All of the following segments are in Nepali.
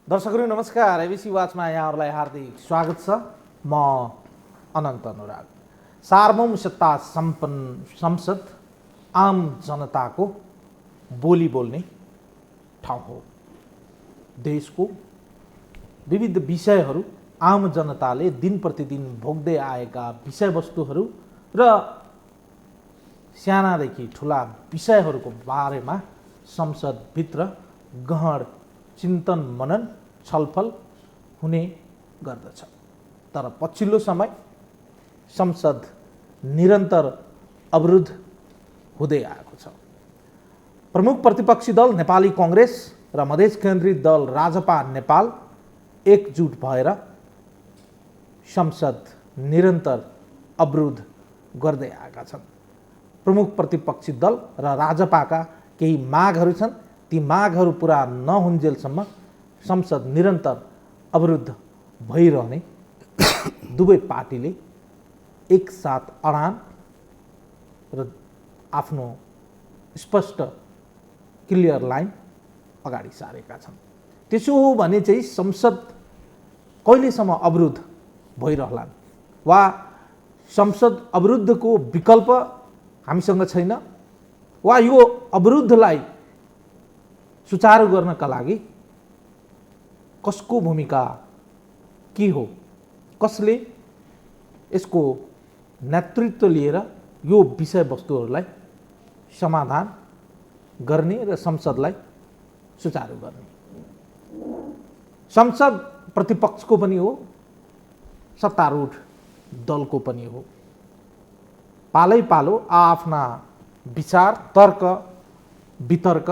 दर्शकहरू नमस्कार। एबिसी वाचमा यहाँहरूलाई हार्दिक स्वागत छ। म अनन्त अनुराग। सार्वभौम सत्ता सम्पन्न संसद आम जनताको बोली बोल्ने ठाउँ हो। देशको विविध विषयहरू आम जनताले दिन प्रतिदिन भोग्दै आएका विषयवस्तुहरू र सानादेखि ठुला विषयहरूको बारेमा संसदभित्र गहन चिन्तन मनन छलफल हुने गर्दछ। तर पछिल्लो समय संसद निरन्तर अवरुद्ध हुँदै आएको छ। प्रमुख प्रतिपक्षी दल नेपाली कांग्रेस र मधेस केन्द्रित दल राजपा नेपाल एकजुट भएर संसद निरन्तर अवरुद्ध गर्दै आएका छन्। प्रमुख प्रतिपक्षी दल र राजपाका केही मागहरू छन्। ती मागहरू पुरा नहुन्जेलसम्म संसद निरन्तर अवरुद्ध भइरहने दुवै पार्टीले एकसाथ अडान र आफ्नो स्पष्ट क्लियर लाइन अगाडि सारेका छन्। त्यसो हो भने चाहिँ संसद कहिलेसम्म अवरुद्ध भइरहलान् वा संसद अवरुद्धको विकल्प हामीसँग छैन वा यो अवरुद्धलाई सुचारू गर्नका लागि कसको भूमिका के हो, कसले यसको नेतृत्व लिएर यो विषयवस्तुहरूलाई समाधान गर्ने र संसदलाई सुचारू गर्ने। संसद प्रतिपक्षको पनि हो, सत्तारूढ दलको पनि हो। पालै पालो आफ्ना विचार तर्क वितर्क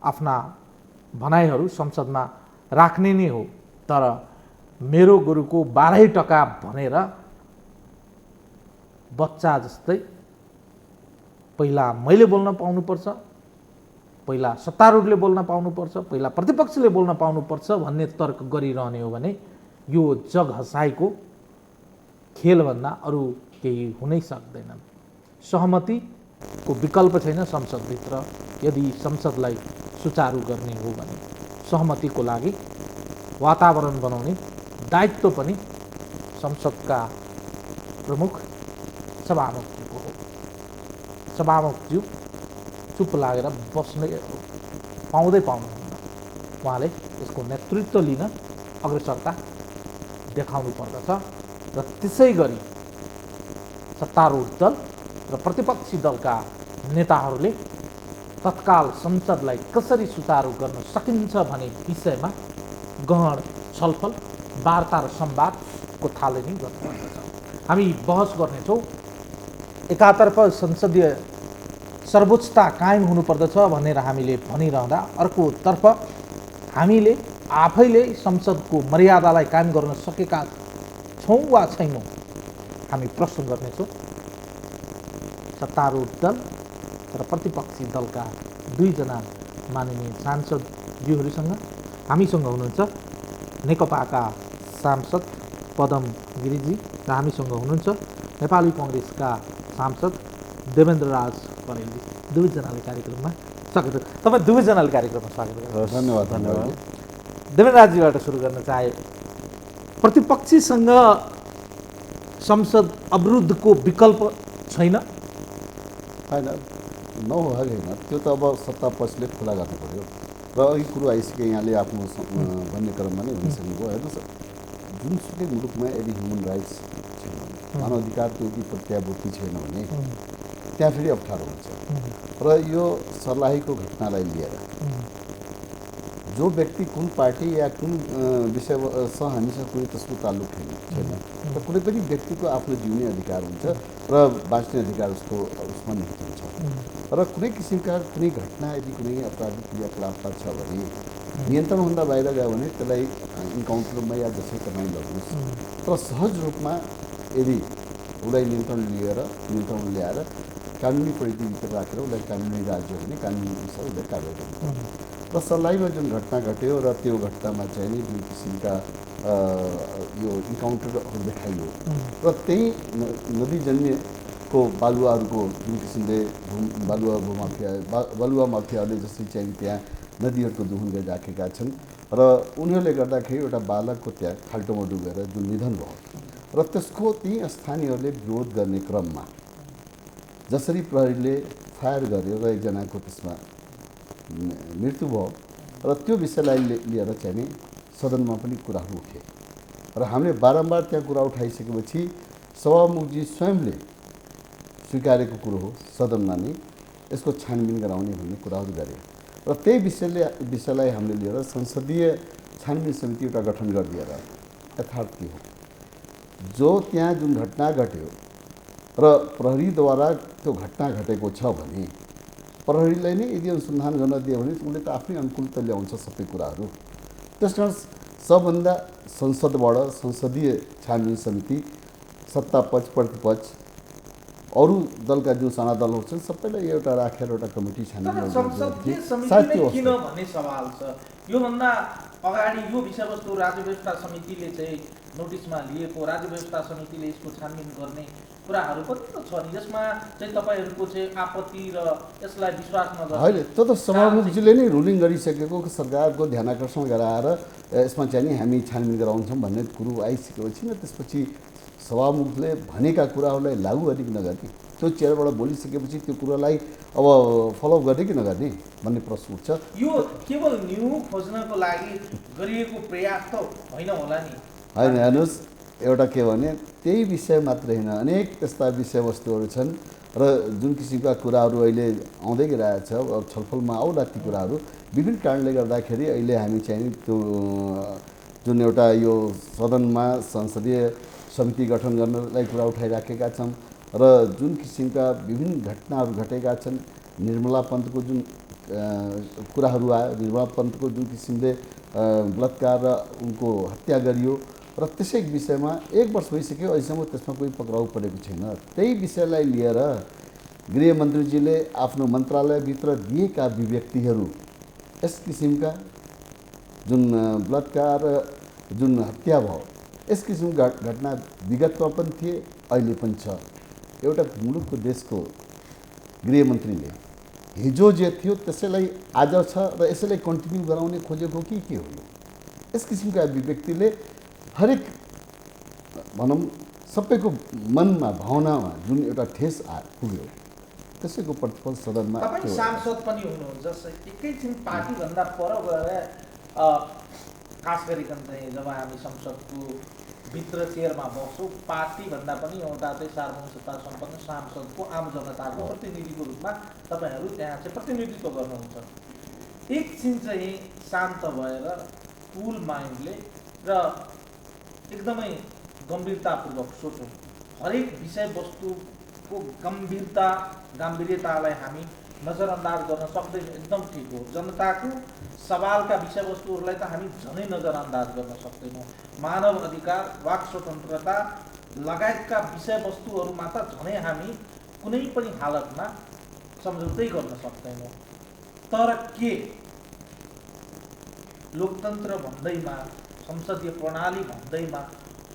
आफ्ना भनाइहरू संसदमा राख्ने नै हो। तर मेरो गुरुको 12 टका भनेर बच्चा जस्तै पहिला मैले बोल्न पाउनुपर्छ, पहिला सत्तारूढले बोल्न पाउनुपर्छ, पहिला प्रतिपक्षले बोल्न पाउनुपर्छ भन्ने तर्क गरिरहने हो भने यो जग हँसाइको खेलभन्दा अरू केही हुनै सक्दैनन्। सहमतिको विकल्प छैन संसदभित्र। यदि संसदलाई सुचारू गर्ने हो भने सहमतिको लागि वातावरण बनाउने दायित्व पनि संसदका प्रमुख सभामुखज्यूको हो। सभामुखज्यू चुप लागेर बस्नै पाउनुहुन्न। उहाँले यसको नेतृत्व लिन अग्रसरता देखाउनु पर्दछ र त्यसै गरी सत्तारूढ दल र प्रतिपक्षी दलका नेताहरूले तत्काल संसदलाई कसरी सुचारू गर्न सकिन्छ भन्ने विषयमा गहन छलफल वार्ता र संवादको थालनी गर्नुपर्दछ। हामी बहस गर्नेछौँ। एकातर्फ संसदीय सर्वोच्चता कायम हुनुपर्दछ भनेर हामीले भनिरहँदा अर्कोतर्फ हामीले आफैले संसदको मर्यादालाई कायम गर्न सकेका छौँ वा छैनौँ हामी प्रश्न गर्नेछौँ। सत्तारूढ दल र प्रतिपक्षी दलका दुईजना माननीय सांसदज्यूहरूसँग हामीसँग हुनुहुन्छ नेकपाका सांसद पदम गिरिजी र हामीसँग हुनुहुन्छ नेपाली कांग्रेसका सांसद देवेन्द्र राज परेलजी। दुवैजनाले कार्यक्रममा स्वागत। तपाईँ दुवैजनाले कार्यक्रममा स्वागत गर्नुहोस्। धन्यवाद। धन्यवाद। देवेन्द्र राजजीबाट सुरु गर्न चाहे। प्रतिपक्षीसँग संसद अवरुद्धको विकल्प छैन? होइन, नहोइनँ। त्यो त अब सत्ता पक्षले खुला गर्नु पऱ्यो र अघि कुरो आइसक्यो। यहाँले आफ्नो भन्ने क्रममा नै भनिसक्नुभयो। हेर्नुहोस्, जुनसुकै मुलुकमा यदि ह्युमन राइट्स छैन भने, मानवाधिकारको यदि प्रत्याभूति छैन भने त्यहाँ फेरि अप्ठ्यारो हुन्छ। र यो सर्लाहीको घटनालाई लिएर जो व्यक्ति कुन पार्टी या कुन विषयसँग हामीसँग कुनै त्यसको ताल्लुक छैन, र कुनै पनि व्यक्तिको आफ्नो जिउने अधिकार हुन्छ र बाँच्ने अधिकार उसको उसमा निहित हुन्छ। र कुनै किसिमका कुनै घटना यदि कुनै अपराधिक क्रियाकलापमा छ भने नियन्त्रणभन्दा बाहिर गयो भने त्यसलाई इन्काउन्टरमा या जसै तपाईँ गर्नुहोस्। तर सहज रूपमा यदि उसलाई नियन्त्रण ल्याएर कानुनी परिधिभित्र राखेर उसलाई कानुनी राज्य भने कानुनी अनुसार उसलाई कारवाही गर्नु। र सर्लाहीमा जुन घटना घट्यो र त्यो घटनामा चाहिँ नि जुन किसिमका यो इन्काउन्टरहरू देखाइयो र त्यही नदीजन्यको बालुवाहरूको जुन किसिमले बालुवा माफियाहरूले जसरी चाहिँ त्यहाँ नदीहरूको दुहुन गरिराखेका छन् र उनीहरूले गर्दाखेरि एउटा बालकको त्यहाँ खाल्टोमा डुबेर जुन निधन भयो र त्यसको ती स्थानीयहरूले विरोध गर्ने क्रममा जसरी प्रहरीले फायर गर्यो र एकजनाको त्यसमा मृत्यु भयो र त्यो विषयलाई लिएर चाहिँ नि सदनमा पनि कुराहरू उठे र हामीले बारम्बार त्यहाँ कुरा उठाइसकेपछि सभामुखजी स्वयंले स्वीकारेको कुरो हो सदनमा नै यसको छानबिन गराउने भन्ने कुराहरू गरे र त्यही विषयलाई हामीले लिएर संसदीय छानबिन समिति एउटा गठन गरिदिएर यथार्थ के हो जो त्यहाँ जुन घटना घट्यो र प्रहरीद्वारा त्यो घटना घटेको छ भने प्रहरीलाई नै यदि अनुसन्धान गर्न दियो भने उसले त आफ्नै अनुकूलता ल्याउँछ सबै कुराहरू। त्यस कारण सबभन्दा संसदबाट संसदीय छानबिन समिति सत्ता पक्ष प्रतिपक्ष अरू दलका जुन साना दलहरू छन् सबैलाई एउटा राखेर एउटा कमिटी छानबिन संसदीय समिति नै किन भन्ने सवाल छ। योभन्दा अगाडि यो विषयवस्तु राज्य व्यवस्था समितिले चाहिँ नोटिसमा लिएको, राज्य व्यवस्था समितिले यसको छानबिन गर्ने कुराहरू पनि त छ नि। यसमा चाहिँ तपाईँहरूको चाहिँ आपत्ति र यसलाई विश्वास नगर्ने होइन, त्यो त सभामुखजीले नै रुलिङ गरिसकेको सरकारको ध्यानाकर्षण गराएर यसमा चाहिँ नि हामी छानबिन गराउँछौँ भन्ने कुरो आइसकेपछि न त्यसपछि सभामुखले भनेका कुराहरूलाई लागू गर्ने कि नगर्ने, त्यो चेयरबाट बोलिसकेपछि त्यो कुरालाई अब फलोअप गर्ने कि नगर्ने भन्ने प्रश्न उठ्छ। यो केवल न्यू खोज्नको लागि गरिएको प्रयास त होइन होला नि। होइन, हेर्नुहोस् एउटा के भने त्यही विषय मात्र होइन, अनेक त्यस्ता विषयवस्तुहरू छन् र जुन किसिमका कुराहरू अहिले आउँदै गइरहेछ छलफलमा आउला ती कुराहरू विभिन्न कारणले गर्दाखेरि अहिले हामी चाहिँ त्यो जुन एउटा यो सदनमा संसदीय समिति गठन गर्नलाई कुरा उठाइराखेका छौँ र जुन किसिमका विभिन्न घटनाहरू घटेका छन्, निर्मला पन्तको जुन कुराहरू आयो, निर्मला पन्तको जुन किसिमले बलात्कार र उनको हत्या गरियो र त्यसै विषयमा 1 वर्ष भइसक्यो अहिलेसम्म त्यसमा कोही पक्राउ परेको छैन। त्यही विषयलाई लिएर गृहमन्त्रीजीले आफ्नो मन्त्रालयभित्र दिएका अभिव्यक्तिहरू यस किसिमका जुन बलात्कार जुन हत्या भयो यस किसिमका घटना विगतमा पनि थिए, अहिले पनि छ। एउटा मुलुकको देशको गृहमन्त्रीले हिजो जे थियो त्यसैलाई आज छ र यसैलाई कन्टिन्यू गराउने खोजेको के हो? यस किसिमका अभिव्यक्तिले हरेक भनौँ सबैको मनमा भावनामा जुन एउटा ठेस पुग्यो त्यसैको प्रतिफल सदनमा। तपाईँ सांसद पनि हुनुहुन्छ, एकैछिन पार्टीभन्दा पर गएर खास गरिकन चाहिँ जब हामी संसदको भित्र चेयरमा बस्छौँ पार्टीभन्दा पनि एउटा चाहिँ सार्वजनिक सत्ता सम्पन्न सांसदको आम जनताको प्रतिनिधिको रूपमा तपाईँहरू त्यहाँ चाहिँ प्रतिनिधित्व गर्नुहुन्छ। एकछिन चाहिँ शान्त भएर कुल माइन्डले र एकदमै गम्भीरतापूर्वक सोचौँ। हरेक विषयवस्तुको गाम्भीर्यतालाई हामी नजरअन्दाज गर्न सक्दैनौँ, एकदम ठिक हो। जनताको सवालका विषयवस्तुहरूलाई त हामी झनै नजरअन्दाज गर्न सक्दैनौँ। मानव अधिकार, वाक स्वतन्त्रता लगायतका विषयवस्तुहरूमा त झनै हामी कुनै पनि हालतमा सम्झौतै गर्न सक्दैनौँ। तर के लोकतन्त्र भन्दैमा, संसदीय प्रणाली भन्दैमा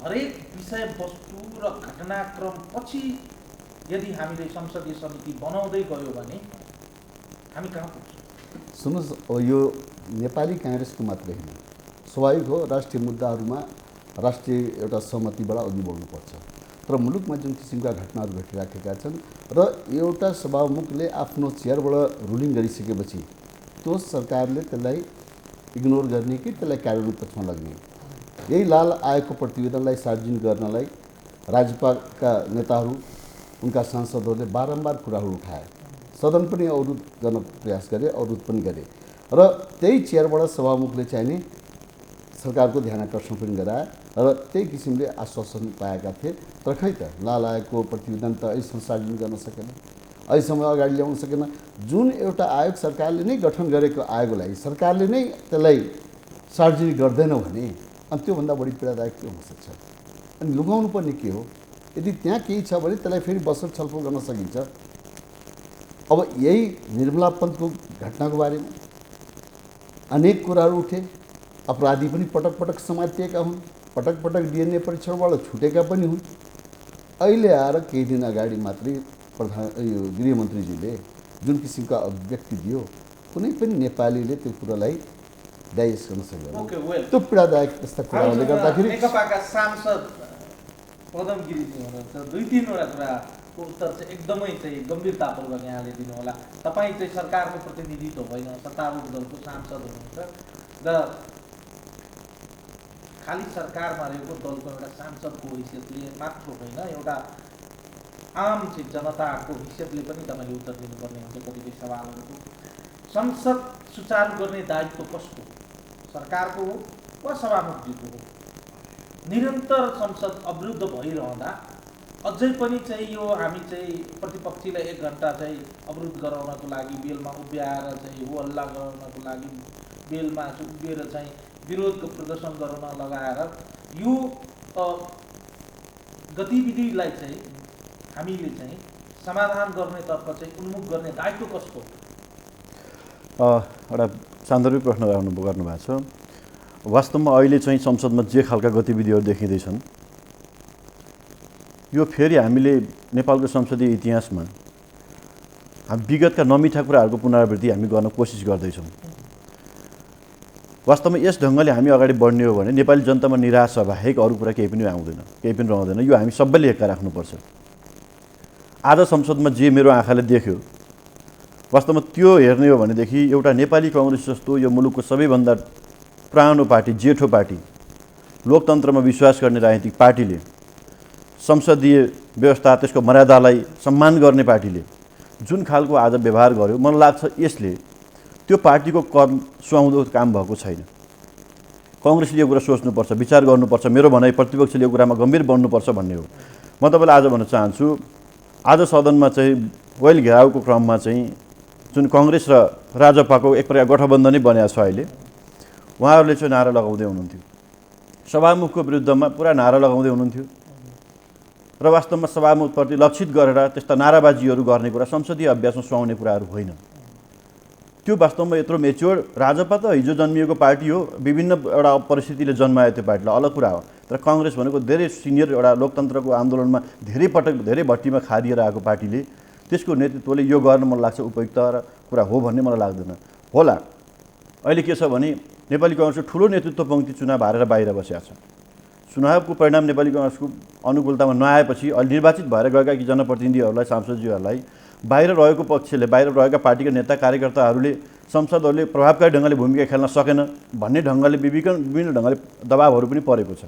हरेक विषयवस्तु र घटनाक्रम पछि यदि हामीले संसदीय समिति बनाउँदै गयो भने हामी कहाँ पुग्छौँ? सुन्नुहोस्, यो नेपाली काङ्ग्रेसको मात्रै होइन, स्वाभाविक हो राष्ट्रिय मुद्दाहरूमा राष्ट्रिय एउटा सहमतिबाट अघि बढ्नुपर्छ। तर मुलुकमा जुन किसिमका घटनाहरू घटिराखेका छन् र एउटा सभामुखले आफ्नो चेयरबाट रुलिङ गरिसकेपछि त्यो सरकारले त्यसलाई इग्नोर गर्ने कि त्यसलाई कार्यरूप पक्षमा लग्ने, यही लाल आयोगको प्रतिवेदनलाई सार्वजनिक गर्नलाई राज्यपालका नेताहरू उनका सांसदहरूले बारम्बार कुराहरू उठाए, सदन पनि अवरुद्ध गर्न प्रयास गरे, अवरुद्ध पनि गरे र त्यही चेयरबाट सभामुखले चाहिँ नि सरकारको ध्यानाकर्षण पनि गराए र त्यही किसिमले आश्वासन पाएका थिए। तर खै त लाल आयोगको प्रतिवेदन त अहिलेसम्म सार्वजनिक गर्न सकेन, अहिलेसम्म अगाडि ल्याउन सकेन। जुन एउटा आयोग सरकारले नै गठन गरेको आयोगलाई सरकारले नै त्यसलाई सार्वजनिक गर्दैन भने अनि त्योभन्दा बढी पीडादायक के हुनसक्छ? अनि लुकाउनु पर्ने के हो? यदि त्यहाँ केही छ भने त्यसलाई फेरि बसेर छलफल गर्न सकिन्छ। अब यही निर्मला पन्तको घटनाको बारेमा अनेक कुराहरू उठे, अपराधी पनि पटक पटक समातिएका हुन्, पटक पटक डिएनए परीक्षणबाट छुटेका पनि हुन्। अहिले आएर केही दिन अगाडि मात्रै गृहमन्त्रीजीले जुन किसिमका अभिव्यक्ति दियो, कुनै पनि नेपालीले त्यो कुरालाई ड्याइस गर्न सक्दैन। ओके वेल त्यो पीडादायक यस्ता कुराहरूले गर्दाखेरि नेकपाका सांसद पदम गिरिजी हुनुहुन्छ। 2-3 वटा कुराको उत्तर चाहिँ एकदमै चाहिँ गम्भीरतापूर्वक यहाँले दिनुहोला। तपाईँ चाहिँ सरकारको प्रतिनिधित्व होइन, सत्तारूढ दलको सांसद हुनुहुन्छ र खालि सरकारमा रहेको दलको एउटा सांसदको हैसियतले मात्र होइन, एउटा आम चाहिँ जनताको हैसियतले पनि तपाईँले उत्तर दिनुपर्ने हुन्छ कतिपय सवालहरूको। संसद सुचारू गर्ने दायित्व कसको, सरकारको हो वा सभामुखजीको हो? निरन्तर संसद अवरुद्ध भइरहँदा अझै पनि चाहिँ यो हामी चाहिँ प्रतिपक्षीलाई 1 घन्टा चाहिँ अवरुद्ध गराउनको लागि बेलमा उभिएर चाहिँ हो हल्ला गराउनको लागि बेलमा उभिएर चाहिँ विरोधको प्रदर्शन गर्न लगाएर यो गतिविधिलाई चाहिँ हामीले चाहिँ समाधान गर्नेतर्फ चाहिँ उन्मुख गर्ने दायित्व कसको? एउटा सान्दर्भिक प्रश्न गर्नुभएको छ। वास्तवमा अहिले चाहिँ संसदमा जे खालका गतिविधिहरू देखिँदैछन् यो फेरि हामीले नेपालको संसदीय इतिहासमा हामी विगतका नमिठा कुराहरूको पुनरावृत्ति हामी गर्न कोसिस गर्दैछौँ। वास्तवमा यस ढङ्गले हामी अगाडि बढ्ने हो भने नेपाली जनतामा निराशा बाहेक अरू कुरा केही पनि आउँदैन, केही पनि रहँदैन। यो हामी सबैले एक्का राख्नुपर्छ। आज संसदमा जे मेरो आँखाले देख्यो वास्तवमा त्यो हेर्ने हो भनेदेखि एउटा नेपाली काङ्ग्रेस जस्तो यो मुलुकको सबैभन्दा पुरानो पार्टी, जेठो पार्टी, लोकतन्त्रमा विश्वास गर्ने राजनीतिक पार्टीले, संसदीय व्यवस्था त्यसको मर्यादालाई सम्मान गर्ने पार्टीले जुन खालको आज व्यवहार गर्यो, मलाई लाग्छ यसले त्यो पार्टीको कद सुहाउँदो काम भएको छैन। काङ्ग्रेसले यो कुरा सोच्नुपर्छ, विचार गर्नुपर्छ। मेरो भनाइ प्रतिपक्षले यो कुरामा गम्भीर बन्नुपर्छ भन्ने हो। म तपाईँलाई आज भन्न चाहन्छु, आज सदनमा चाहिँ वेल घेराउको क्रममा चाहिँ जुन काङ्ग्रेस र राजपाको एक प्रकार गठबन्धनै बनेको छ अहिले, उहाँहरूले चाहिँ नारा लगाउँदै हुनुहुन्थ्यो, सभामुखको विरुद्धमा पुरा नारा लगाउँदै हुनुहुन्थ्यो र वास्तवमा सभामुखप्रति लक्षित गरेर त्यस्ता नाराबाजीहरू गर्ने कुरा संसदीय अभ्यासमा सुहाउने कुराहरू होइन। त्यो वास्तवमा यत्रो मेच्योर राजपा त हिजो जन्मिएको पार्टी हो, विभिन्न एउटा परिस्थितिले जन्मायो त्यो पार्टीलाई, अलग कुरा हो। तर काङ्ग्रेस भनेको धेरै सिनियर एउटा लोकतन्त्रको आन्दोलनमा धेरै पटक धेरै भट्टीमा खारिएर आएको पार्टीले त्यसको नेतृत्वले यो गर्न मलाई लाग्छ उपयुक्त कुरा हो भन्ने मलाई लाग्दैन। होला अहिले के छ भने नेपाली काङ्ग्रेसको ठुलो नेतृत्व पङ्क्ति चुनाव हारेर बाहिर बसेको छ। चुनावको परिणाम नेपाली काङ्ग्रेसको अनुकूलतामा नआएपछि अहिले निर्वाचित भएर गएका कि जनप्रतिनिधिहरूलाई, सांसदज्यूहरूलाई बाहिर रहेको पक्षले, बाहिर रहेका पार्टीका नेता कार्यकर्ताहरूले संसदहरूले प्रभावकारी ढङ्गले भूमिका खेल्न सकेन भन्ने ढङ्गले विभिन्न ढङ्गले दबावहरू पनि परेको छ।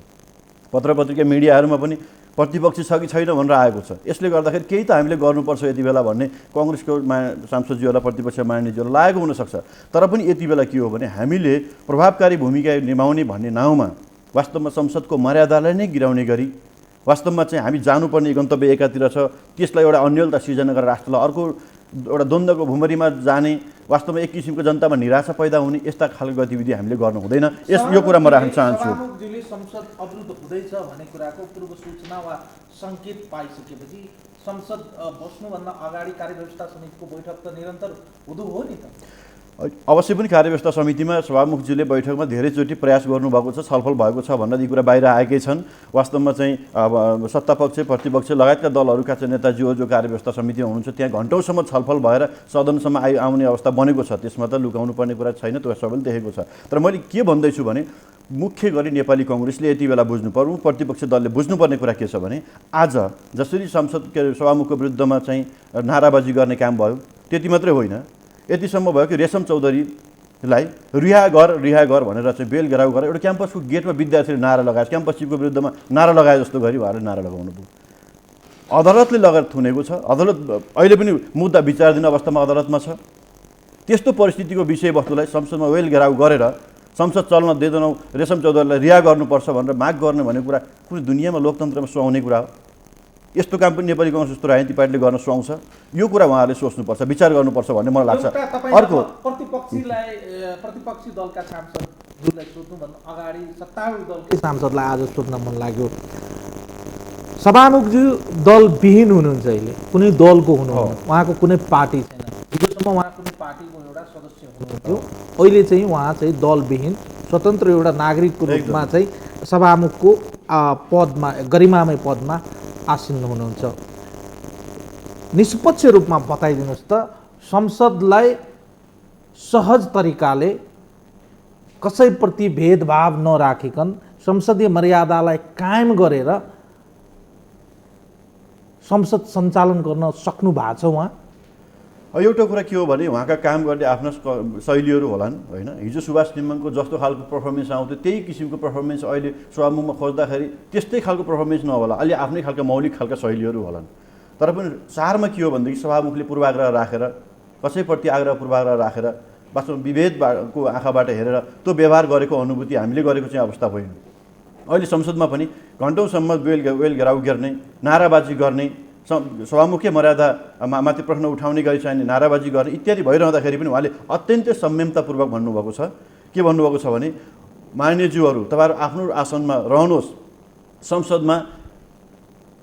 पत्र पत्रिका मिडियाहरूमा पनि प्रतिपक्षी छ कि छैन भनेर आएको छ। यसले गर्दाखेरि केही त हामीले गर्नुपर्छ यति बेला भन्ने काङ्ग्रेसको सांसदज्यूहरूलाई, प्रतिपक्ष महानीतिहरूलाई लागेको हुनसक्छ। तर पनि यति बेला के हो भने हामीले प्रभावकारी भूमिका निभाउने भन्ने नाउँमा वास्तवमा संसदको मर्यादालाई नै गिराउने गरी वास्तवमा चाहिँ हामी जानुपर्ने गन्तव्य एकातिर छ, त्यसलाई एउटा अन्यलता सिर्जना गरेर राष्ट्रलाई अर्को एउटा द्वन्द्वको भुमरीमा जाने, वास्तवमा एक किसिमको जनतामा निराशा पैदा हुने यस्ता खालको गतिविधि हामीले गर्नु हुँदैन। यो कुरा म राख्न चाहन्छु। सभामुखज्यूले संसद अवरुद्ध हुँदैछ भन्ने कुराको पूर्व सूचना वा सङ्केत पाइसकेपछि संसद बस्नुभन्दा अगाडि कार्यव्यवस्था समितिको बैठक त निरन्तर हुँदो हो नि त? अवश्य पनि कार्यव्यवस्था समितिमा सभामुखज्यूले बैठकमा धेरैचोटि प्रयास गर्नुभएको छ, छलफल भएको छ भनेर यी कुरा बाहिर आएकै छन्। वास्तवमा चाहिँ सत्तापक्ष, प्रतिपक्ष लगायतका दलहरूका चाहिँ नेताज्यूहरू जो कार्यव्यवस्था समितिमा हुनुहुन्छ त्यहाँ घन्टौँसम्म छलफल भएर सदनसम्म आउने अवस्था बनेको छ। त्यसमा त लुकाउनु पर्ने कुरा छैन, त्यो सबैले देखेको छ। तर मैले के भन्दैछु भने मुख्य गरी नेपाली काङ्ग्रेसले यति बेला बुझ्नुपर्ने, प्रतिपक्ष दलले बुझ्नुपर्ने कुरा के छ भने आज जसरी सभामुखको विरुद्धमा चाहिँ नाराबाजी गर्ने काम भयो त्यति मात्रै होइन, यतिसम्म भयो कि रेशम चौधरीलाई रिहा गर भनेर चाहिँ बेल घेराउ गरेर एउटा क्याम्पसको गेटमा विद्यार्थीले नारा लगाए, क्याम्पस चिफको विरुद्धमा नारा लगाए जस्तो गरी उहाँहरूले नारा लगाउनु भयो। अदालतले लगेर थुनेको छ। अदालत अहिले पनि मुद्दा विचार दिने अवस्थामा अदालतमा छ। त्यस्तो परिस्थितिको विषयवस्तुलाई संसदमा वेल घेराउ गरेर संसद चल्न दिँदैनौँ, रेशम चौधरीलाई रिहा गर्नुपर्छ भनेर माग गर्ने भन्ने कुरा कुनै दुनियाँमा लोकतन्त्रमा सुहाउने कुरा हो? यस्तो काम पनि नेपाली काङ्ग्रेस जस्तो राजनीतिक पार्टीले गर्न सुहाउँछ? यो कुरा उहाँहरूले सोच्नुपर्छ, विचार गर्नुपर्छ भन्ने मलाई लाग्छ। अर्को प्रतिपक्षी दलका सांसदहरूलाई सोध्नुभन्दा अगाडि सत्तारूढ दलकै सांसदलाई आज सोध्न मन लाग्यो। सभामुखज्यू दलविहीन हुनुहुन्छ, अहिले कुनै दलको हुनुहुन्न, उहाँको कुनै पार्टी छैन। हिजोसम्म उहाँ कुनै पार्टीको एउटा सदस्य हुनुहुन्थ्यो, अहिले चाहिँ उहाँ चाहिँ दलविहीन स्वतन्त्र एउटा नागरिकको रूपमा चाहिँ सभामुखको पदमा, गरिमामय पदमा आसीन्न हुनुहुन्छ। निष्पक्ष रूपमा बताइदिनुहोस् त, संसदलाई सहज तरिकाले कसैप्रति भेदभाव नराखिकन संसदीय मर्यादालाई कायम गरेर संसद सञ्चालन गर्न सक्नु भएको छ उहाँ? एउटा कुरा के हो भने उहाँका काम गर्ने आफ्ना शैलीहरू होलान् होइन। हिजो सुभाष निम्बङको जस्तो खालको पर्फर्मेन्स आउँथ्यो त्यही किसिमको पर्फर्मेन्स अहिले सभामुखमा खोज्दाखेरि त्यस्तै खालको पर्फर्मेन्स नहोला, अहिले आफ्नै खालका मौलिक खालका शैलीहरू होलान्। तर पनि सारमा के हो भनेदेखि सभामुखले पूर्वाग्रह राखेर कसैप्रति आग्रह पूर्वाग्रह राखेर वास्तवमा विभेदको आँखाबाट हेरेर त्यो व्यवहार गरेको अनुभूति हामीले गरेको चाहिँ अवस्था होइन। अहिले संसदमा पनि घन्टौँसम्म वेल घेराउ गर्ने, नाराबाजी गर्ने, सभामुखीय मर्यादा माथि प्रश्न उठाउने गरी चाहिने नाराबाजी गर्ने इत्यादि भइरहँदाखेरि पनि उहाँले अत्यन्तै संयमतापूर्वक भन्नुभएको छ। के भन्नुभएको छ भने माननीयज्यूहरू तपाईँहरू आफ्नो आसनमा रहनुहोस्, संसदमा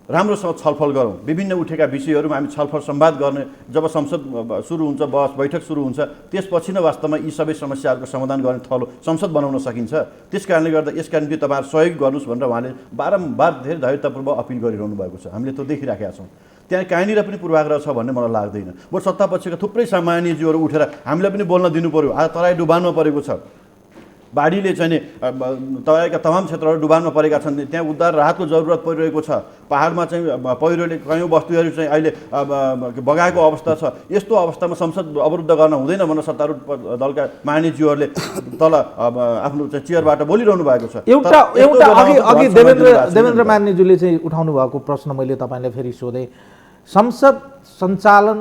राम्रोसँग छलफल गरौँ, विभिन्न उठेका विषयहरूमा हामी छलफल संवाद गर्ने। जब संसद सुरु हुन्छ, बहस बैठक सुरु हुन्छ, त्यसपछि नै वास्तवमा यी सबै समस्याहरूको समाधान गर्ने थलो संसद बनाउन सकिन्छ। त्यस कारणले गर्दा यसका निम्ति तपाईँहरू सहयोग गर्नुहोस् भनेर उहाँले बारम्बार धेरै धैर्यतापूर्वक अपिल गरिरहनु भएको छ। हामीले त्यो देखिराखेका छौँ। त्यहाँ कहीँनिर पनि पूर्वाग्रह छ भन्ने मलाई लाग्दैन। बरु सत्तापक्षका थुप्रै सामान्यज्यूहरू उठेर हामीलाई पनि बोल्न दिनु पर्यो। आज तराई डुबानमा परेको छ, बाढीले चाहिँ तराईका तमाम क्षेत्रहरू डुबानमा परेका छन्, त्यहाँ उद्धार राहतको जरुरत परिरहेको छ। पहाडमा चाहिँ पहिरोले कयौँ वस्तुहरू चाहिँ अहिले बगाएको अवस्था छ। यस्तो अवस्थामा संसद अवरुद्ध गर्न हुँदैन भनेर सत्तारूढ दलका माननीयज्यूहरूले तल आफ्नो चाहिँ चेयरबाट बोलिरहनु भएको छ। एउटा अघि देवेन्द्र माननीयज्यूले चाहिँ उठाउनु भएको प्रश्न मैले तपाईँलाई फेरि सोधेँ। संसद सञ्चालन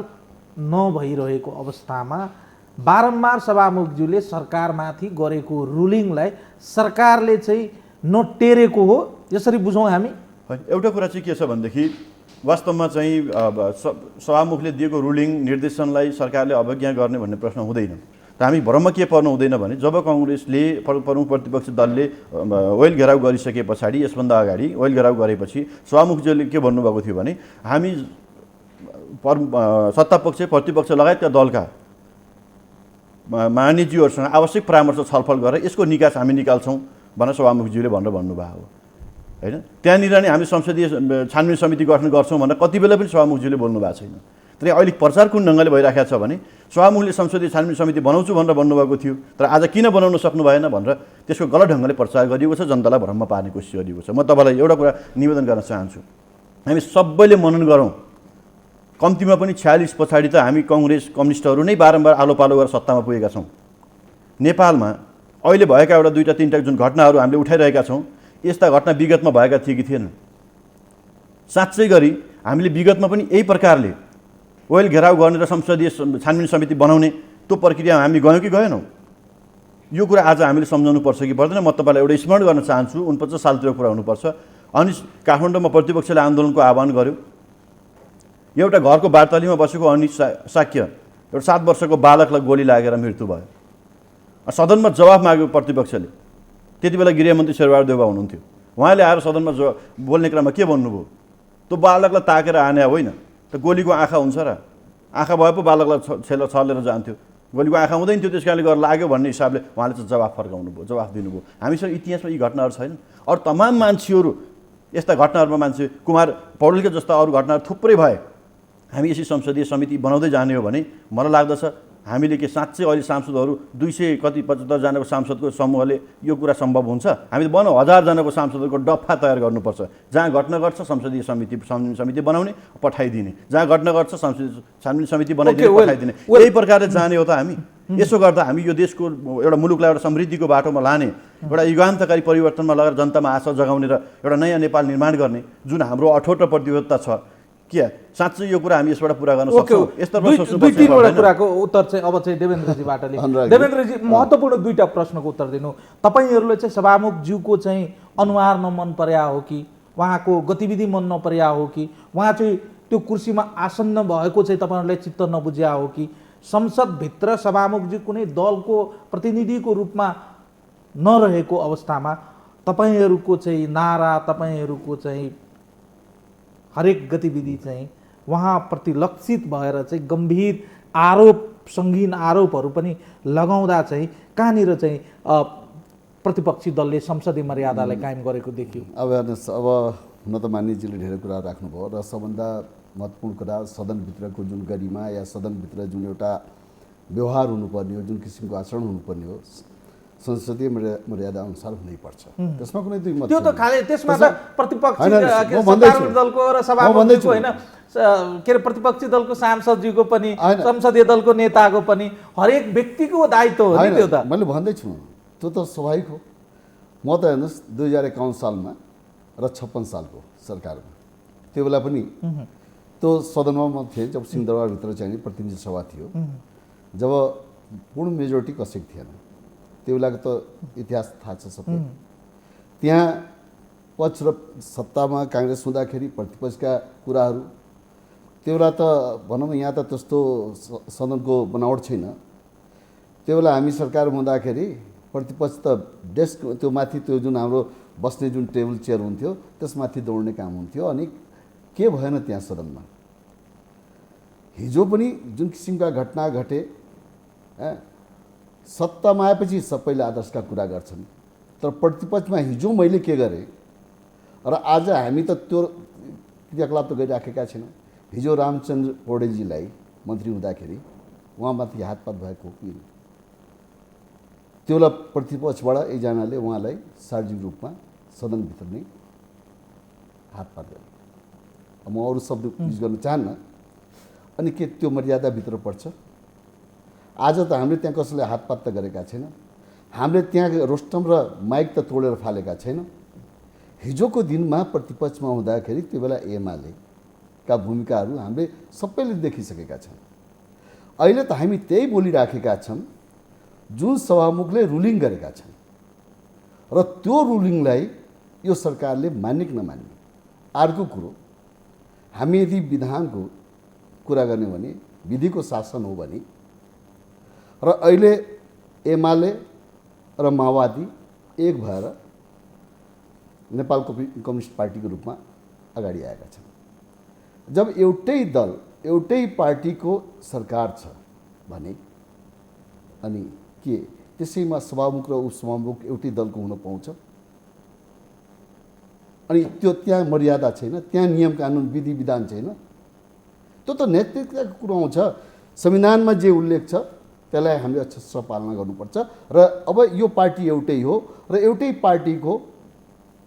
नभइरहेको अवस्थामा बारम्बार सभामुखज्यूले सरकारमाथि गरेको रुलिङलाई सरकारले चाहिँ नटेरेको हो, यसरी बुझौँ हामी? एउटा कुरा चाहिँ के छ भनेदेखि वास्तवमा चाहिँ सभामुखले दिएको रुलिङ निर्देशनलाई सरकारले अवज्ञा गर्ने भन्ने प्रश्न हुँदैन। र हामी भ्रममा के पर्नु हुँदैन भने जब काङ्ग्रेसले प्रमुख प्रतिपक्षी दलले ओइल घेराउ गरिसके पछाडि, यसभन्दा अगाडि ओइल घेराउ गरेपछि सभामुखज्यूले के भन्नुभएको थियो भने हामी सत्तापक्ष प्रतिपक्ष लगायतका दलका माननीयज्यूहरूसँग आवश्यक परामर्श छलफल गरेर यसको निकास हामी निकाल्छौँ भनेर सभामुखज्यूले भनेर भन्नुभएको हो होइन। त्यहाँनिर नै हामी संसदीय छानबिन समिति गठन गर्छौँ भनेर कति बेला पनि सभामुखज्यूले बोल्नु भएको छैन। तर अहिले प्रचार कुन ढङ्गले भइरहेको छ भने सभामुखले संसदीय छानबिन समिति बनाउँछु भनेर भन्नुभएको थियो, तर आज किन बनाउन सक्नु भएन भनेर त्यसको गलत ढङ्गले प्रचार गरिएको छ, जनतालाई भ्रममा पार्ने कोसिस गरिएको छ। म तपाईँलाई एउटा कुरा निवेदन गर्न चाहन्छु, हामी सबैले मनन गरौँ। कम्तीमा पनि 46 पछाडि त हामी कङ्ग्रेस कम्युनिस्टहरू नै बारम्बार आलो पालो गरेर सत्तामा पुगेका छौँ। नेपालमा अहिले भएका एउटा दुईवटा तीनवटा जुन घटनाहरू हामीले उठाइरहेका छौँ, यस्ता घटना विगतमा भएका थिए कि थिएनन्? साँच्चै गरी हामीले विगतमा पनि यही प्रकारले ओइल घेराउ गर्ने र संसदीय छानबिन समिति बनाउने त्यो प्रक्रियामा हामी गयौँ कि गएनौँ? यो कुरा आज हामीले सम्झाउनु पर्छ कि पर्दैन? म तपाईँलाई एउटा स्मरण गर्न चाहन्छु। 49 सालतिर कुरा हुनुपर्छ। अनि काठमाडौँमा प्रतिपक्षले आन्दोलनको आह्वान गर्यो। एउटा घरको बारतलीमा बसेको अनिस साक्य एउटा 7 वर्षको बालकलाई गोली लागेर मृत्यु भयो। सदनमा जवाफ माग्यो प्रतिपक्षले। त्यति बेला गृहमन्त्री शेरबहादुर देउवा हुनुहुन्थ्यो। उहाँले आएर सदनमा बोल्ने क्रममा के भन्नुभयो? त्यो बालकलाई ताकेर हाने होइन, त गोलीको आँखा हुन्छ र? आँखा भए पो बालकलाई छलेर जान्थ्यो। गोलीको आँखा हुँदैन थियो, त्यस कारणले गर्दा लाग्यो भन्ने हिसाबले उहाँले चाहिँ जवाफ फर्काउनु भयो, जवाफ दिनुभयो। हामीसँग इतिहासमा यी घटनाहरू छैन। अरू तमाम मान्छेहरू यस्ता घटनाहरूमा मान्छे कुमार पौडेलका जस्ता अरू घटनाहरू थुप्रै भए। हामी यसरी संसदीय समिति बनाउँदै जाने हो भने मलाई लाग्दछ हामीले के साँच्चै अहिले सांसदहरू 200 कति 75 जनाको सांसदको समूहले यो कुरा सम्भव हुन्छ? हामी त 1000 जनाको सांसदहरूको डफा तयार गर्नुपर्छ। जहाँ घटना घट्छ संसदीय समिति बनाउने, पठाइदिने। जहाँ घटना घट्छ संसदीय छानबिन समिति बनाइदिने, पठाइदिने। यही प्रकारले जाने हो त हामी। यसो गर्दा हामी यो देशको एउटा मुलुकलाई एउटा समृद्धिको बाटोमा लाने, एउटा युगान्तकारी परिवर्तनमा लगेर जनतामा आशा जगाउने र एउटा नयाँ नेपाल निर्माण गर्ने जुन हाम्रो अठोट र प्रतिबद्धता छ, के साँच्चै यो कुरा हामी यसबाट पुरा गर्न सक्छौँ? दुई तीनवटा कुराको उत्तर चाहिँ अब चाहिँ देवेन्द्रजीबाट लिउँ। देवेन्द्रजी, महत्त्वपूर्ण दुईवटा प्रश्नको उत्तर दिनु। तपाईँहरूले चाहिँ सभामुखज्यूको चाहिँ अनुहार नमन पर्या हो कि उहाँको गतिविधि मन नपर्या हो कि उहाँ चाहिँ त्यो कुर्सीमा आसन्न भएको चाहिँ तपाईँहरूलाई चित्त नबुझ्या हो कि संसदभित्र सभामुखज्यू कुनै दलको प्रतिनिधिको रूपमा नरहेको अवस्थामा तपाईँहरूको चाहिँ नारा, तपाईँहरूको चाहिँ हरेक गतिविधि चाहिँ उहाँप्रति लक्षित भएर चाहिँ गम्भीर आरोप, सङ्गीन आरोपहरू पनि लगाउँदा चाहिँ कहाँनिर चाहिँ प्रतिपक्षी दलले संसदीय मर्यादालाई कायम गरेको देखियो? अब हुन त मानिसजीले धेरै कुरा राख्नुभयो र सबभन्दा महत्त्वपूर्ण कुरा सदनभित्रको जुन गरिमा या सदनभित्र जुन एउटा व्यवहार हुनुपर्ने हो, जुन किसिमको आचरण हुनुपर्ने हो, संसदीय मर्यादा अनुसार हुनैपर्छ। त्यसमा कुनै दुई मत त्यो त छैन। खालि त्यसमा त प्रतिपक्षी होइन, के म भन्दैछु। सत्तारूढ दलको र म सभामुखको भन्दैछु। होइन के अरे प्रतिपक्षी दलको सांसदज्यूको पनि होइन। संसदीय दलको नेताको पनि हरेक व्यक्तिको दायित्व हो नि होइन, त्यो त। मैले भन्दैछु त्यो त स्वाभाविक हो। म त हेर्नुहोस् 2051 सालमा र 56 सालको सरकारमा त्यो बेला पनि त्यो सदनमा म थिएँ जब सिंहदरबारभित्र चाहिँ प्रतिनिधि सभा थियो, जब पूर्ण मेजोरिटी कसैको थिएन। त्यो बेलाको त इतिहास थाहा छ सबै। त्यहाँ पक्ष र सत्तामा काङ्ग्रेस हुँदाखेरि प्रतिपक्षका कुराहरू, त्यो बेला त भनौँ न यहाँ त त्यस्तो सदनको बनावट छैन। त्यो बेला हामी सरकार हुँदाखेरि प्रतिपक्ष त डेस्क त्यो माथि त्यो जुन हाम्रो बस्ने जुन टेबल चेयर हुन्थ्यो त्यसमाथि दौड्ने काम हुन्थ्यो। अनि के भएन त्यहाँ सदनमा, हिजो पनि जुन किसिमका घटना घटे, सत्तामा आएपछि सबैले आदर्शका कुरा गर्छन्, तर प्रतिपक्षमा हिजो मैले के गरेँ र आज हामी त त्यो क्रियाकलाप त गरिराखेका छैनौँ। हिजो रामचन्द्र पौडेलजीलाई मन्त्री हुँदाखेरि उहाँमाथि हातपात भएको हो कि त्यो बेला प्रतिपक्षबाट एकजनाले उहाँलाई सार्वजनिक रूपमा सदनभित्र नै हातपात गरे। म अरू शब्द युज गर्न चाहन्न। अनि के त्यो मर्यादाभित्र पर्छ? आज त हामीले त्यहाँ कसैले हातपात त गरेका छैन। हामीले त्यहाँ रोस्टम र माइक त तोडेर फालेका छैनौँ। हिजोको दिनमा प्रतिपक्षमा हुँदाखेरि त्यो बेला एमालेका भूमिकाहरू हामीले सबैले देखिसकेका छौँ। अहिले त हामी त्यही बोलिराखेका छौँ जुन सभामुखले रुलिङ गरेका छन्, र त्यो रुलिङलाई यो सरकारले मान्ने कि नमान्ने। अर्को कुरो, हामी यदि विधानको कुरा गर्ने हो भने, विधिको शासन हो भने, र अहिले एमाले र माओवादी एक भएर नेपाल कम्युनिस्ट पार्टीको रूपमा अगाडि आएका छन्। जब एउटै दल एउटै पार्टीको सरकार छ भने अनि के त्यसैमा सभामुख र उपसभामुख एउटै दलको हुन पाउँछ? अनि त्यो त्यहाँ मर्यादा छैन, त्यहाँ नियम कानुन विधि विधान छैन। त्यो त नेतृत्वको कुरो आउँछ। संविधानमा जे उल्लेख छ त्यसलाई हामीले अक्षरशः पालना गर्नुपर्छ। र अब यो पार्टी एउटै हो र एउटै पार्टीको